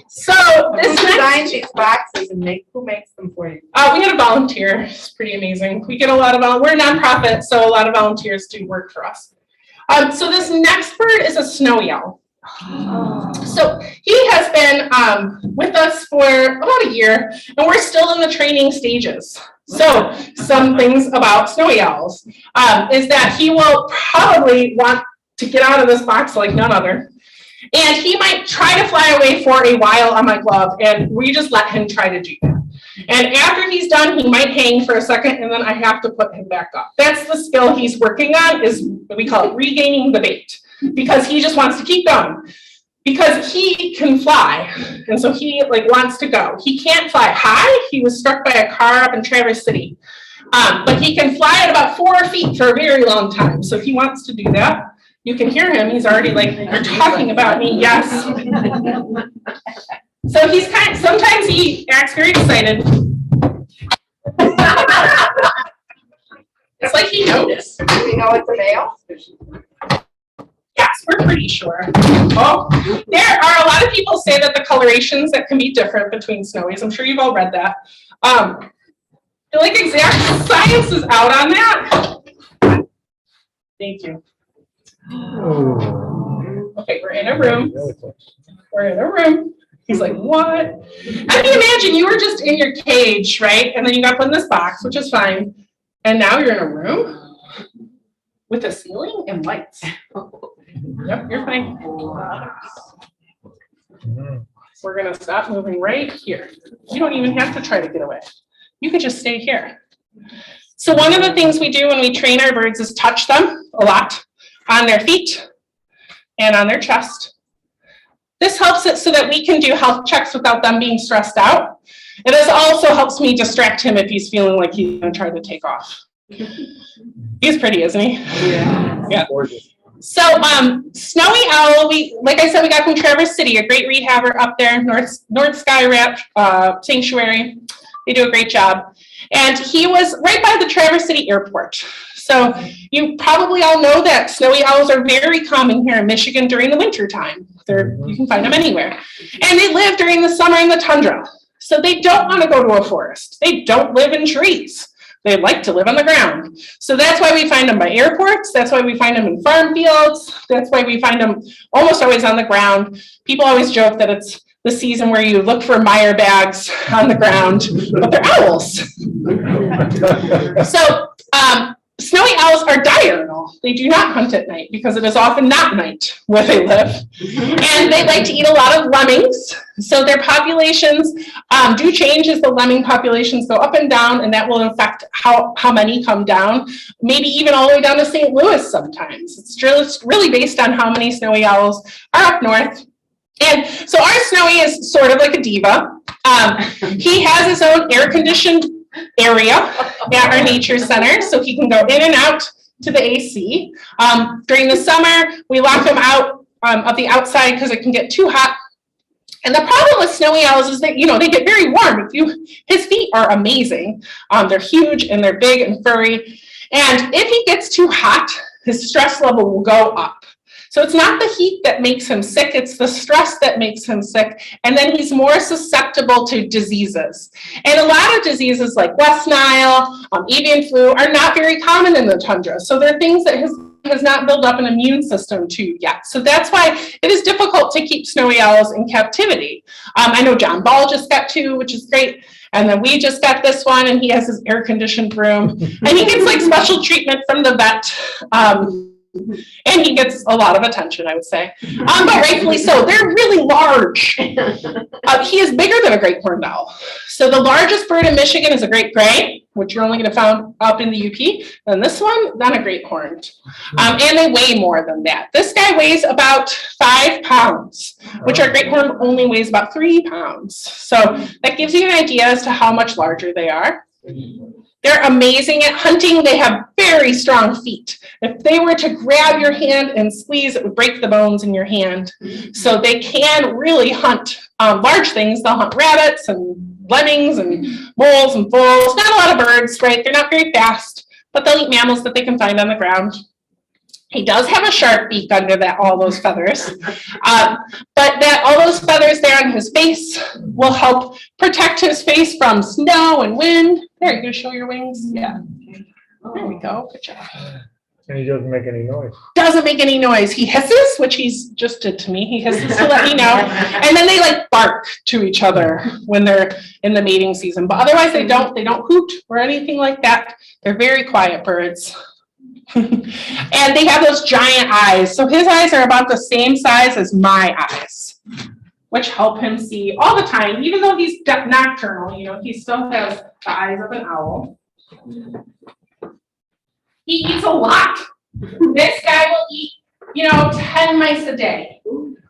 So this Who next, designed these boxes and who makes them for you? we had a volunteer. It's pretty amazing. We get a lot of, we're a nonprofit, so a lot of volunteers do work for us. So this next bird is a snowy owl. So he has been with us for about a year, and we're still in the training stages. So some things about snowy owls is that he will probably want to get out of this box like none other. And he might try to fly away for a while on my glove, and we just let him try to do that. And after he's done, he might hang for a second, and then I have to put him back up. That's the skill he's working on, is we call it regaining the bait, because he just wants to keep going. Because he can fly, and so he wants to go. He can't fly high. He was struck by a car up in Traverse City. But he can fly at about 4 feet for a very long time. So he wants to do that. You can hear him. He's already you're talking about me. Yes. So he's sometimes he acts very excited. It's like he knows. Do we know it's a male? Yes, we're pretty sure. Oh, there are a lot of people say that the colorations that can be different between snowies. I'm sure you've all read that. The exact science is out on that. Thank you. Okay, we're in a room. We're in a room. He's like, what? I mean, imagine you were just in your cage, right? And then you got put in this box, which is fine. And now you're in a room with a ceiling and lights. Yep, you're fine. We're gonna stop moving right here. You don't even have to try to get away. You could just stay here. So one of the things we do when we train our birds is touch them a lot on their feet and on their chest. This helps it so that we can do health checks without them being stressed out. It also helps me distract him if he's feeling like he's gonna try to take off. He's pretty, isn't he? Yeah. So, snowy owl, like I said, we got from Traverse City, a great rehabber up there, North Sky Rat Sanctuary. They do a great job. And he was right by the Traverse City Airport. So you probably all know that snowy owls are very common here in Michigan during the winter time. You can find them anywhere. And they live during the summer in the tundra. So they don't want to go to a forest. They don't live in trees. They like to live on the ground. So that's why we find them by airports. That's why we find them in farm fields. That's why we find them almost always on the ground. People always joke that it's the season where you look for Meyer bags on the ground, but they're owls. So snowy owls are diurnal. They do not hunt at night because it is often not night where they live. And they like to eat a lot of lemmings. So their populations do change as the lemming populations go up and down, and that will affect how many come down, maybe even all the way down to St. Louis sometimes. It's really based on how many snowy owls are up north. And so our snowy is sort of like a diva. He has his own air-conditioned area at our nature center, so he can go in and out to the AC. During the summer, we lock him out of the outside because it can get too hot. And the problem with snowy owls is that, they get very warm. His feet are amazing. They're huge and they're big and furry. And if he gets too hot, his stress level will go up. So it's not the heat that makes him sick, it's the stress that makes him sick. And then he's more susceptible to diseases. And a lot of diseases like West Nile, avian flu are not very common in the tundra. So they're things that has not built up an immune system to yet. So that's why it is difficult to keep snowy owls in captivity. I know John Ball just got 2, which is great. And then we just got this one, and he has his air-conditioned room. And he gets special treatment from the vet. And he gets a lot of attention, I would say. But rightfully so. They're really large. He is bigger than a great horned owl. So the largest bird in Michigan is a great gray, which you're only going to find up in the UP. And this one, then a great horned. And they weigh more than that. This guy weighs about 5 pounds, which our great horned only weighs about 3 pounds. So that gives you an idea as to how much larger they are. They're amazing at hunting. They have very strong feet. If they were to grab your hand and squeeze, it would break the bones in your hand. So they can really hunt large things. They'll hunt rabbits and lemmings and moles and voles. Not a lot of birds, right? They're not very fast, but they'll eat mammals that they can find on the ground. He does have a sharp beak under that, all those feathers. But all those feathers there on his face will help protect his face from snow and wind. There, you gonna show your wings? Yeah. There we go. Good job. And he doesn't make any noise. Doesn't make any noise. He hisses, which he's just did to me. He hisses to let me know. And then they like bark to each other when they're in the mating season. But otherwise they don't hoot or anything like that. They're very quiet birds. And they have those giant eyes. So his eyes are about the same size as my eyes, which help him see all the time. Even though he's nocturnal, he still has the eyes of an owl. He eats a lot. This guy will eat, 10 mice a day,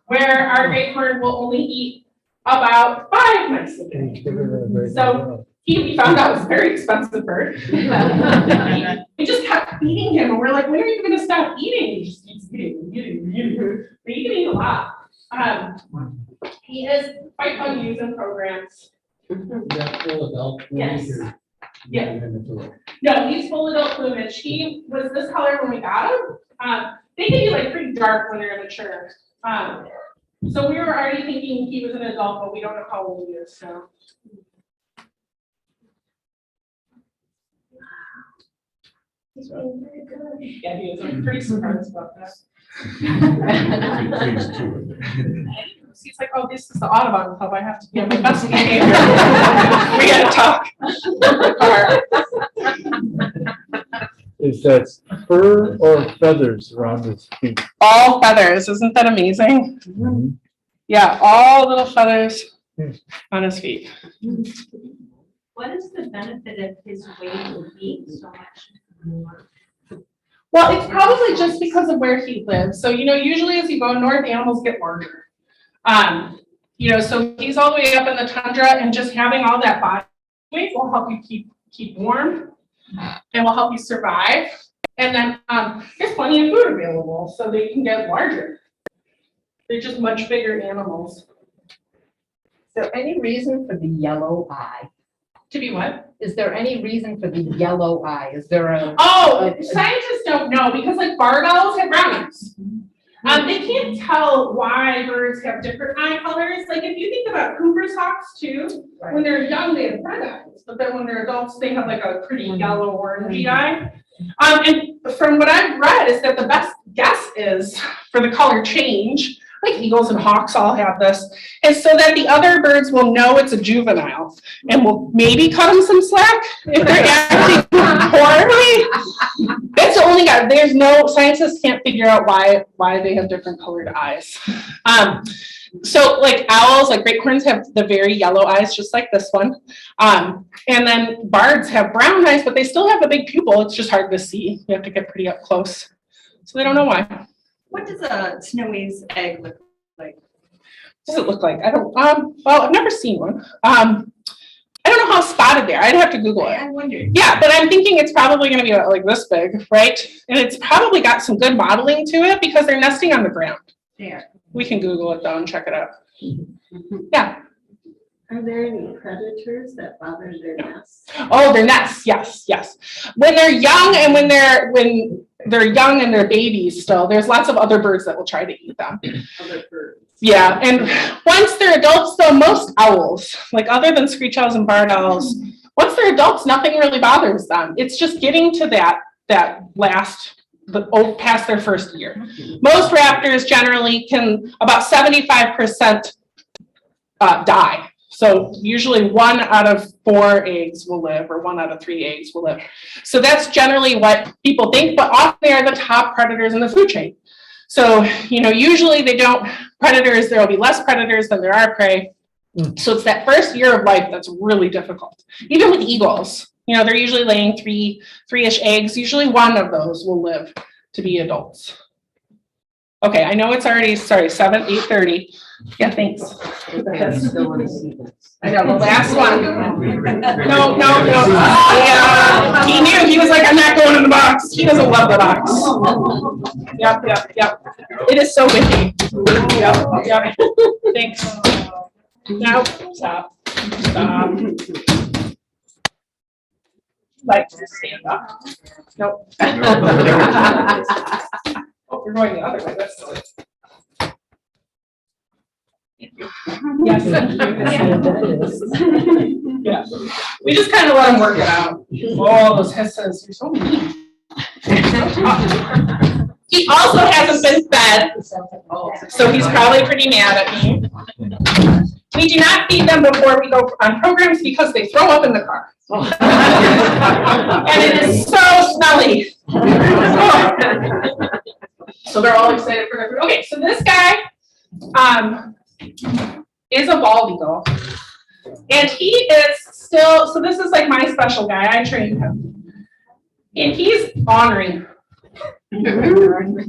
where our great horned will only eat about 5 mice a day. So we found out it was a very expensive bird. We just kept feeding him, and we're like, when are you going to stop eating? He just keeps eating. But he can eat a lot. He is quite fun to use in programs. That full adult. Yes. or- Yeah. Yeah. No, he's full adult plumage. He was this color when we got him. They can be like pretty dark when they're immature. So we were already thinking he was an adult, but we don't know how old he is, so. He's doing very good. Yeah, he is. I'm pretty surprised about that. He's like, oh, this is the Audubon Club. I have to be on my best behavior. We had to talk. Is that fur or feathers around his feet? All feathers. Isn't that amazing? Mhm. Yeah, all little feathers on his feet. What is the benefit of his weight being so much more? Well, it's probably just because of where he lives. So, usually as you go north, animals get larger. So he's all the way up in the tundra, and just having all that body weight will help you keep warm and will help you survive. And then there's plenty of food available, so they can get larger. They're just much bigger animals. Is there any reason for the yellow eye? To be what? Is there any reason for the yellow eye? Is there a? Oh, scientists don't know, because like barred owls have brown eyes. They can't tell why birds have different eye colors. Like if you think about Cooper's hawks too, when they're young, they have red eyes, but then when they're adults, they have like a pretty yellow orangey eye. And from what I've read is that the best guess is for the color change, like eagles and hawks all have this, is so that the other birds will know it's a juvenile and will maybe cut them some slack if they're acting poorly. That's the only guy. There's no, scientists can't figure out why they have different colored eyes. So like owls, like great horns have the very yellow eyes, just like this one. And then bards have brown eyes, but they still have a big pupil. It's just hard to see. You have to get pretty up close. So they don't know why. What does a snowy's egg look like? What does it look like? I don't, well, I've never seen one. I don't know how spotted they are. I'd have to Google it. I wondered. Yeah, but I'm thinking it's probably going to be like this big, right? And it's probably got some good modeling to it because they're nesting on the ground. There. We can Google it though and check it out. Yeah. Are there any predators that bother their nests? Oh, their nests. Yes, yes. When they're young and when they're young and they're babies still, there's lots of other birds that will try to eat them. Other birds. Yeah, and once they're adults, though, most owls, like other than screech owls and barred owls, once they're adults, nothing really bothers them. It's just getting to that last, past their first year. Most raptors generally can, about 75% die. So usually 1 out of 4 eggs will live, or 1 out of 3 eggs will live. So that's generally what people think, but often they are the top predators in the food chain. So, usually predators, there will be less predators than there are prey. So it's that first year of life that's really difficult. Even with eagles, they're usually laying three-ish eggs. Usually 1 of those will live to be adults. Okay, I know it's already, 8:30. Yeah, thanks. I know, the last one. No. Yeah, he knew. He was like, I'm not going in the box. He doesn't love the box. Yep. It is so windy. Yep. Thanks. No, stop. Stop. Like to stand up. Nope. Oh, we're going the other way. That's silly. Yes. Yeah. We just kind of let him work it out. Oh, those hisses, you're so mean. He also hasn't been fed, so he's probably pretty mad at me. We do not feed them before we go on programs because they throw up in the car. And it is so smelly. So they're all excited for everything. Okay, so this guy is a bald eagle. And he is still, so this is like my special guy. I trained him. And he's ornery.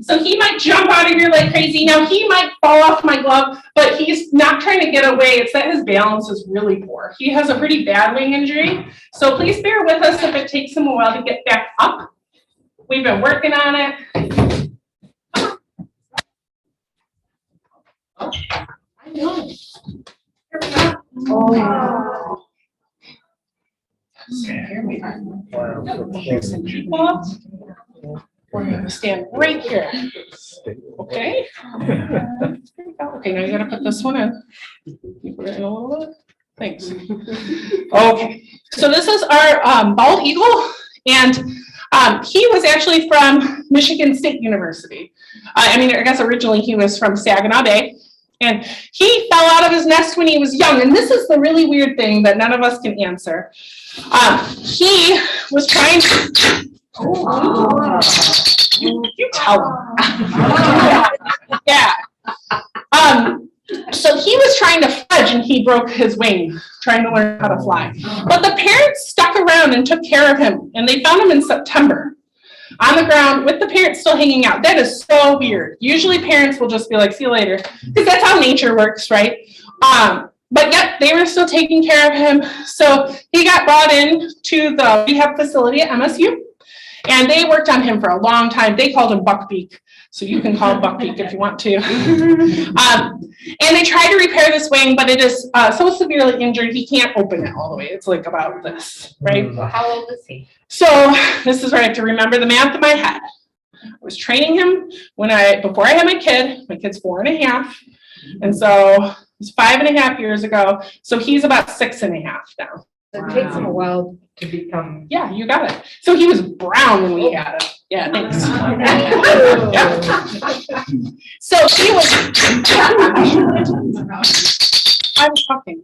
So he might jump out of here like crazy. Now he might fall off my glove, but he's not trying to get away. It's that his balance is really poor. He has a pretty bad wing injury. So please bear with us if it takes him a while to get back up. We've been working on it. I know. Here we go. Oh. Here we are. We're going to stand right here. Okay. Okay, now you got to put this one in. Put it in a little bit. Thanks. Okay. So this is our bald eagle, and he was actually from Michigan State University. I guess originally he was from Saginaw Bay. And he fell out of his nest when he was young. And this is the really weird thing that none of us can answer. He was trying to... You tell him. Yeah. So he was trying to fudge and he broke his wing, trying to learn how to fly. But the parents stuck around and took care of him. And they found him in September on the ground with the parents still hanging out. That is so weird. Usually parents will just be like, see you later, because that's how nature works, right? But yet they were still taking care of him. So he got brought in to the rehab facility at MSU, and they worked on him for a long time. They called him Buckbeak. So you can call him Buckbeak if you want to. And they tried to repair this wing, but it is so severely injured, he can't open it all the way. It's like about this, right? Well, how old is he? So this is where I have to remember the math in my head. I was training him before I had my kid. My kid's 4.5. And so it was 5.5 years ago. So he's about 6.5 now. It takes them a while to become. Yeah, you got it. So he was brown when we had him. Yeah, thanks. Yeah. So he was. I was talking.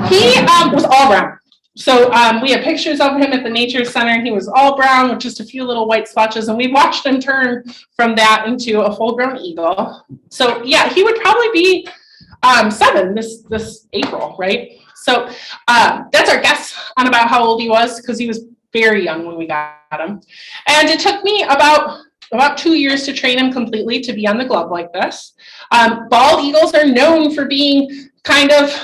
He was all brown. So we have pictures of him at the Nature Center. He was all brown with just a few little white splotches, and we watched him turn from that into a full-grown eagle. So yeah, he would probably be 7 this April, right? So that's our guess on about how old he was, because he was very young when we got him. And it took me about 2 years to train him completely to be on the glove like this. Bald eagles are known for being kind of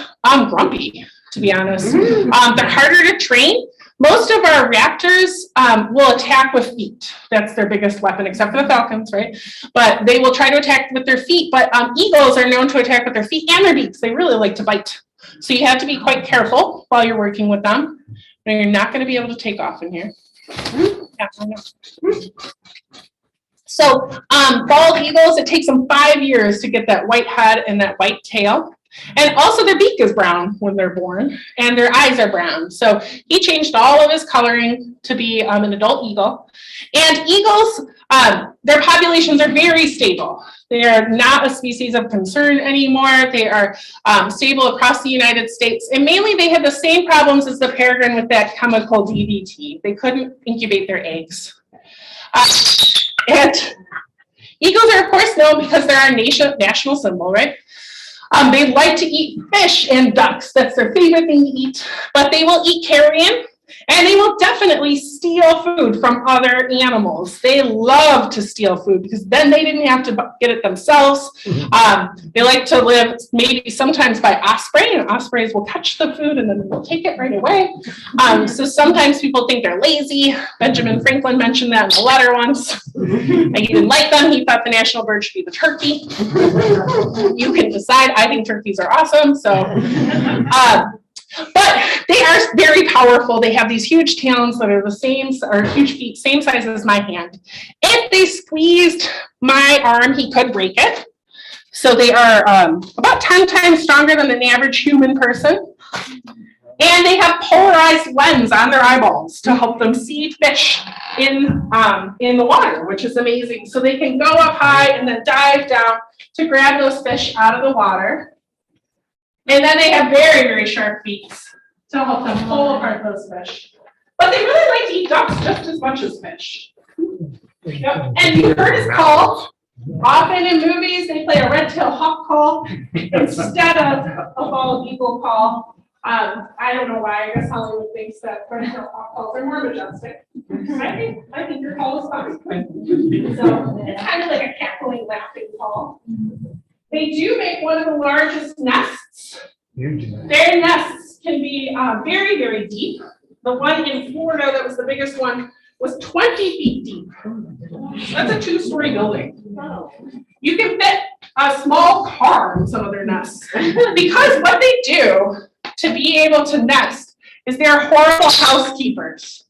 grumpy, to be honest. They're harder to train. Most of our raptors will attack with feet. That's their biggest weapon, except for the falcons, right? But they will try to attack with their feet. But eagles are known to attack with their feet and their beaks. They really like to bite. So you have to be quite careful while you're working with them. And you're not going to be able to take off in here. So bald eagles, it takes them 5 years to get that white head and that white tail. And also their beak is brown when they're born, and their eyes are brown. So he changed all of his coloring to be an adult eagle. And eagles, their populations are very stable. They are not a species of concern anymore. They are stable across the United States. And mainly they had the same problems as the peregrine with that chemical DDT. They couldn't incubate their eggs. And eagles are, of course, known because they're our national symbol, right? They like to eat fish and ducks. That's their favorite thing to eat. But they will eat carrion, and they will definitely steal food from other animals. They love to steal food because then they didn't have to get it themselves. They like to live maybe sometimes by osprey, and ospreys will catch the food and then they'll take it right away. So sometimes people think they're lazy. Benjamin Franklin mentioned that in the letter once. And he didn't like them. He thought the national bird should be the turkey. You can decide. I think turkeys are awesome. So But they are very powerful. They have these huge talons that are the same, or huge feet, same size as my hand. If they squeezed my arm, he could break it. So they are about 10 times stronger than an average human person. And they have polarized lens on their eyeballs to help them see fish in the water, which is amazing. So they can go up high and then dive down to grab those fish out of the water. And then they have very, very sharp beaks to help them pull apart those fish. But they really like to eat ducks just as much as fish. Yep. And you heard his call. Often in movies, they play a red-tailed hawk call instead of a bald eagle call. I don't know why. I guess Hollywood thinks that red-tailed hawk calls are more majestic. I think your call is fine. So it's kind of like a cackling, laughing call. They do make one of the largest nests. Their nests can be very, very deep. The one in Florida that was the biggest one was 20 feet deep. That's a 2-story building. You can fit a small car in some of their nests. Because what they do to be able to nest is they're horrible housekeepers.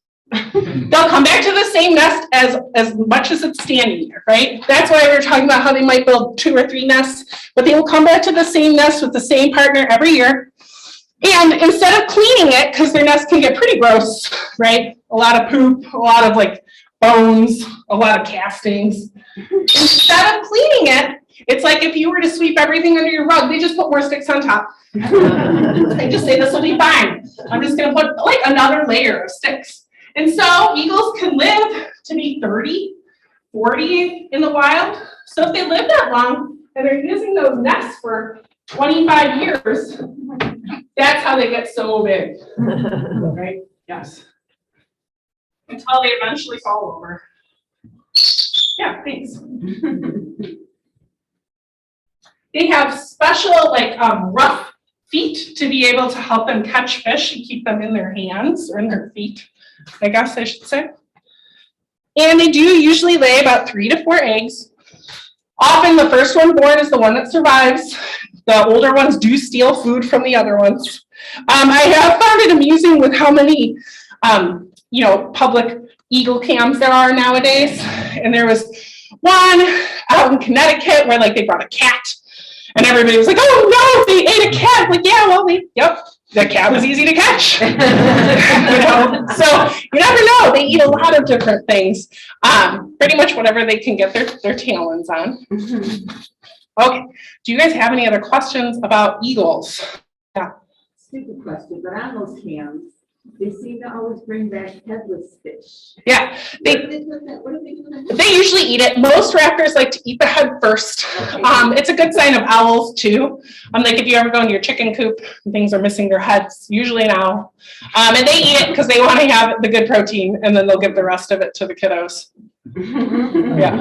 They'll come back to the same nest as much as it's standing there, right? That's why we were talking about how they might build 2 or 3 nests, but they will come back to the same nest with the same partner every year. And instead of cleaning it, because their nest can get pretty gross, right? A lot of poop, a lot of like bones, a lot of castings. Instead of cleaning it, it's like if you were to sweep everything under your rug, they just put more sticks on top. They just say, this will be fine. I'm just gonna put like another layer of sticks. And so eagles can live to be 30, 40 in the wild. So if they live that long and they're using those nests for 25 years, that's how they get so big, right? Yes. Until they eventually fall over. Yeah, thanks. They have special, like, rough feet to be able to help them catch fish and keep them in their hands or in their feet, I guess I should say. And they do usually lay about 3 to 4 eggs. Often the first one born is the one that survives. The older ones do steal food from the other ones. I have found it amusing with how many, public eagle cams there are nowadays. And there was one out in Connecticut where like they brought a cat and everybody was like, oh no, they ate a cat. Like, yeah, well, the cat was easy to catch. So you never know. They eat a lot of different things. Pretty much whatever they can get their talons on. Okay, do you guys have any other questions about eagles? Yeah. Stupid question, but on those cams, they seem to always bring back headless fish. Yeah, What do they do with that? they usually eat it. Most raptors like to eat the head first. Okay. It's a good sign of owls too. Like if you ever go into your chicken coop and things are missing their heads, usually an owl. And they eat it because they want to have the good protein and then they'll give the rest of it to the kiddos. Yeah.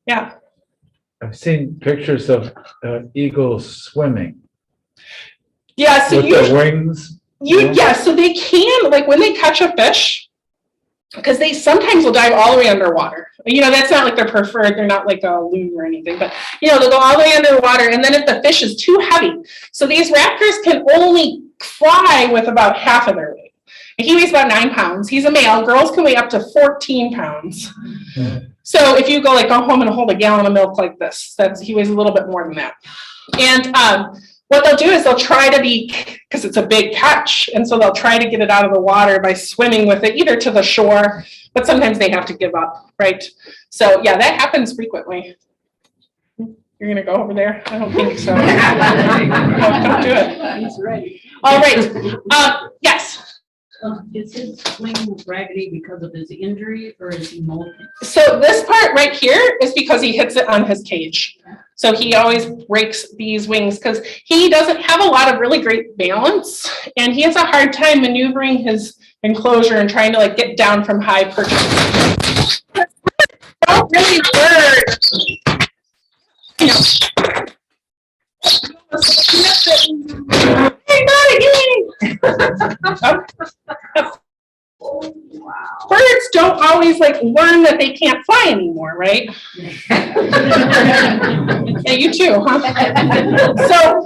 Yeah. I've seen pictures of eagles swimming Yeah, so with their wings. So they can, like when they catch a fish, because they sometimes will dive all the way underwater. That's not like their preferred, they're not like a loon or anything, but they'll go all the way underwater, and then if the fish is too heavy, so these raptors can only fly with about half of their weight. And he weighs about 9 pounds. He's a male. Girls can weigh up to 14 pounds. So if you go home and hold a gallon of milk like this, he weighs a little bit more than that. And what they'll do is they'll try to because it's a big catch, and so they'll try to get it out of the water by swimming with it, either to the shore, but sometimes they have to give up, right? So yeah, that happens frequently. You're gonna go over there? I don't think so. No, don't do it. He's ready. All right, yes. Is his swing raggedy because of his injury or is he molting? So this part right here is because he hits it on his cage. So he always breaks these wings because he doesn't have a lot of really great balance, and he has a hard time maneuvering his enclosure and trying to get down from high perches. Don't really learn, Hey, wow. Birds don't always learn that they can't fly anymore, right? Yeah, you too, huh? So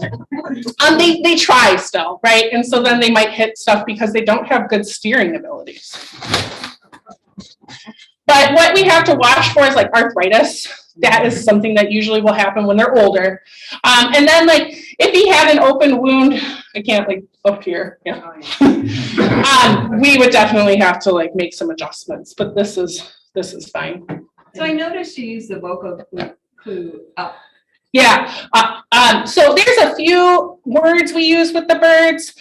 They try still, right? And so then they might hit stuff because they don't have good steering abilities. But what we have to watch for is like arthritis. That is something that usually will happen when they're older. And then like if he had an open wound, I can't like up here, yeah. We would definitely have to like make some adjustments, but this is fine. So I noticed you use the vocal clue up. Yeah, so there's a few words we use with the birds.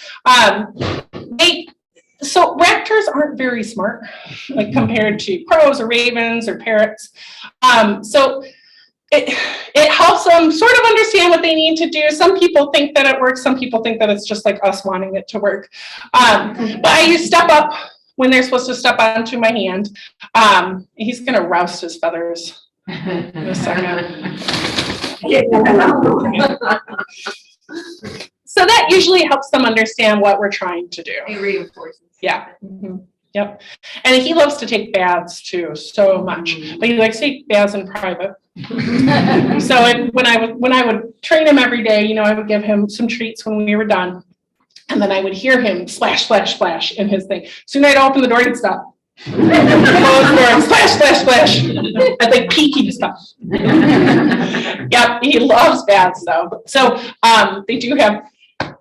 So raptors aren't very smart, like compared to crows or ravens or parrots. So it helps them sort of understand what they need to do. Some people think that it works. Some people think that it's just like us wanting it to work. But I use step up when they're supposed to step onto my hand. He's gonna roust his feathers in a second. So that usually helps them understand what we're trying to do. It reinforces. Yeah. Mm-hmm. Yep. And he loves to take baths too, so much. But he likes to take baths in private. So when I would train him every day, you know, I would give him some treats when we were done. And then I would hear him splash, splash, splash in his thing. Soon I'd open the door, he'd stop. Close the door and splash, splash, splash. I'd like peek, he'd stop. Yep, he loves baths though. So they do have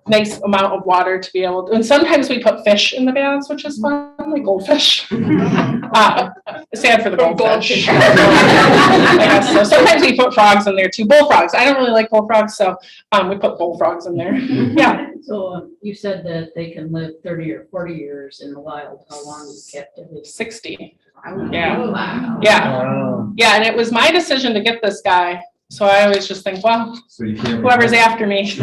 nice amount of water to be able to, and sometimes we put fish in the baths, which is fun, like goldfish. Sad for the goldfish. I guess so. Sometimes we put frogs in there too. Bullfrogs. I don't really like bullfrogs, so we put bullfrogs in there. Yeah. So you said that they can live 30 or 40 years in the wild. How long is captivity? 60. Wow. Yeah. Wow. Yeah. Yeah, and it was my decision to get this guy. So I always just think, well, So you can't. whoever's after me. So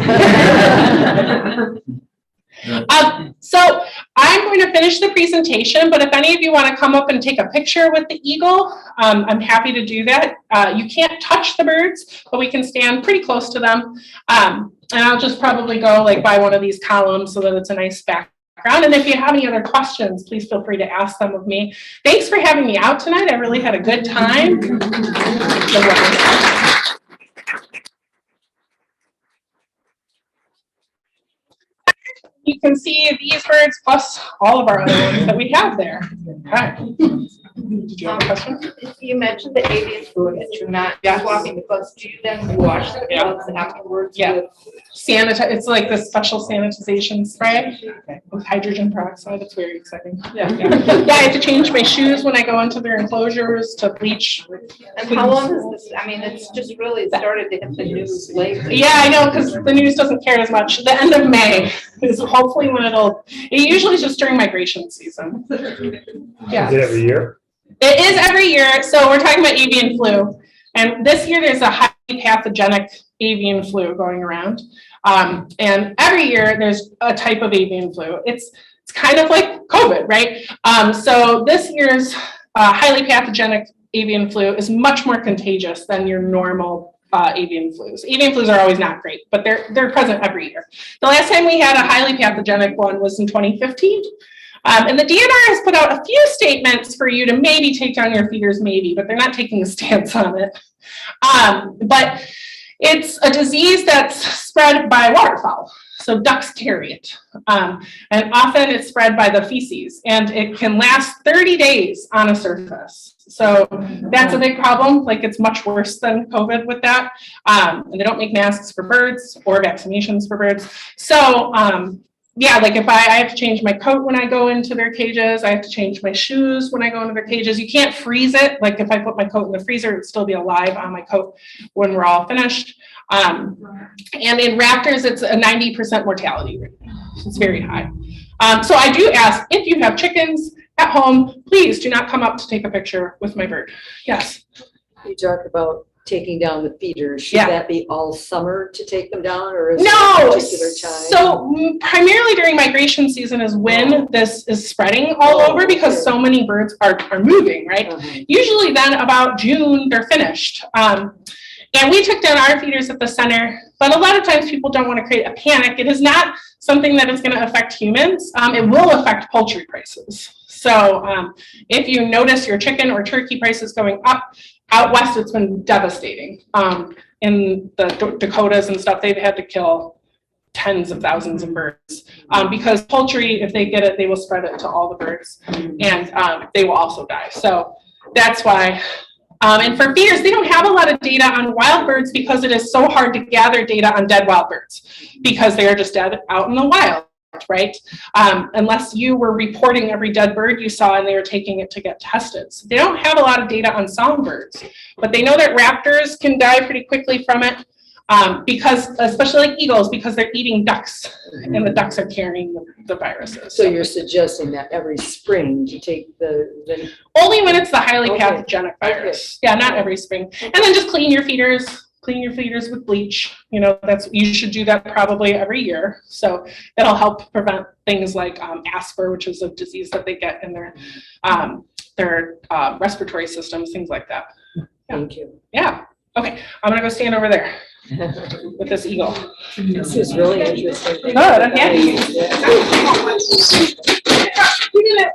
I'm going to finish the presentation, but if any of you want to come up and take a picture with the eagle, I'm happy to do that. You can't touch the birds, but we can stand pretty close to them. And I'll just probably go like by one of these columns so that it's a nice background. And if you have any other questions, please feel free to ask them of me. Thanks for having me out tonight. I really had a good time. You can see these birds plus all of our other ones that we have there. Okay. Did you have a question? You mentioned the avian flu that you're not swapping the gloves. Do you then wash the gloves afterwards? Yeah. It's like this special sanitization spray with hydrogen peroxide. It's very exciting. Yeah. I have to change my shoes when I go into their enclosures to bleach. And how long is this? I mean, it's just really started to hit the news lately. Yeah, I know, because the news doesn't care as much. The end of May is hopefully when it usually is just during migration season. Yeah. Is it every year? It is every year. So we're talking about avian flu. And this year there's a highly pathogenic avian flu going around. And every year there's a type of avian flu. It's kind of like COVID, right? So this year's highly pathogenic avian flu is much more contagious than your normal avian flus. Avian flus are always not great, but they're present every year. The last time we had a highly pathogenic one was in 2015. And the DNR has put out a few statements for you to maybe take down your feeders, maybe, but they're not taking a stance on it. But it's a disease that's spread by waterfowl. So ducks carry it. And often it's spread by the feces, and it can last 30 days on a surface. So that's a big problem. Like, it's much worse than COVID with that. And they don't make masks for birds or vaccinations for birds. So yeah, like if I have to change my coat when I go into their cages, I have to change my shoes when I go into their cages. You can't freeze it. Like if I put my coat in the freezer, it'd still be alive on my coat when we're all finished. And in raptors, it's a 90% mortality rate. It's very high. So I do ask, if you have chickens at home, please do not come up to take a picture with my bird. Yes. You talk about taking down the feeders. Should Yeah. that be all summer to take them down, or is it No, a particular time? so primarily during migration season is when this is spreading all over, because so many birds are moving, right? Usually then about June, they're finished. And we took down our feeders at the center, but a lot of times people don't want to create a panic. It is not something that is going to affect humans. It will affect poultry prices. So if you notice your chicken or turkey prices going up, out west, it's been devastating. In the Dakotas and stuff, they've had to kill tens of thousands of birds. Because poultry, if they get it, they will spread it to all the birds, and they will also die. So that's why. And for feeders, they don't have a lot of data on wild birds because it is so hard to gather data on dead wild birds because they are just dead out in the wild, right? Unless you were reporting every dead bird you saw and they were taking it to get tested. So they don't have a lot of data on songbirds, but they know that raptors can die pretty quickly from it because, especially like eagles, because they're eating ducks and the ducks are carrying the viruses. So you're suggesting that every spring you take the Only when it's the highly Okay. pathogenic virus. Yeah, not every spring. And then just clean your feeders with bleach. You know, you should do that probably every year. So that'll help prevent things like Asper, which is a disease that they get in their respiratory systems, things like that. Thank you. Yeah. Okay, I'm gonna go stand over there with this eagle. This is really interesting. Good, yeah. We did it.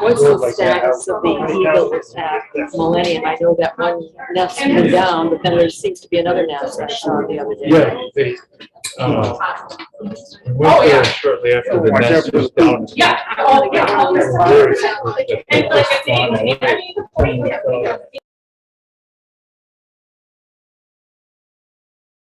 What's the status of the eagles at Millennium? I know that one nest went down, but then there seems to be another nest I saw the other day. Yeah, they, we went there shortly after the nest was down. Yeah. Oh, yeah. And like I say,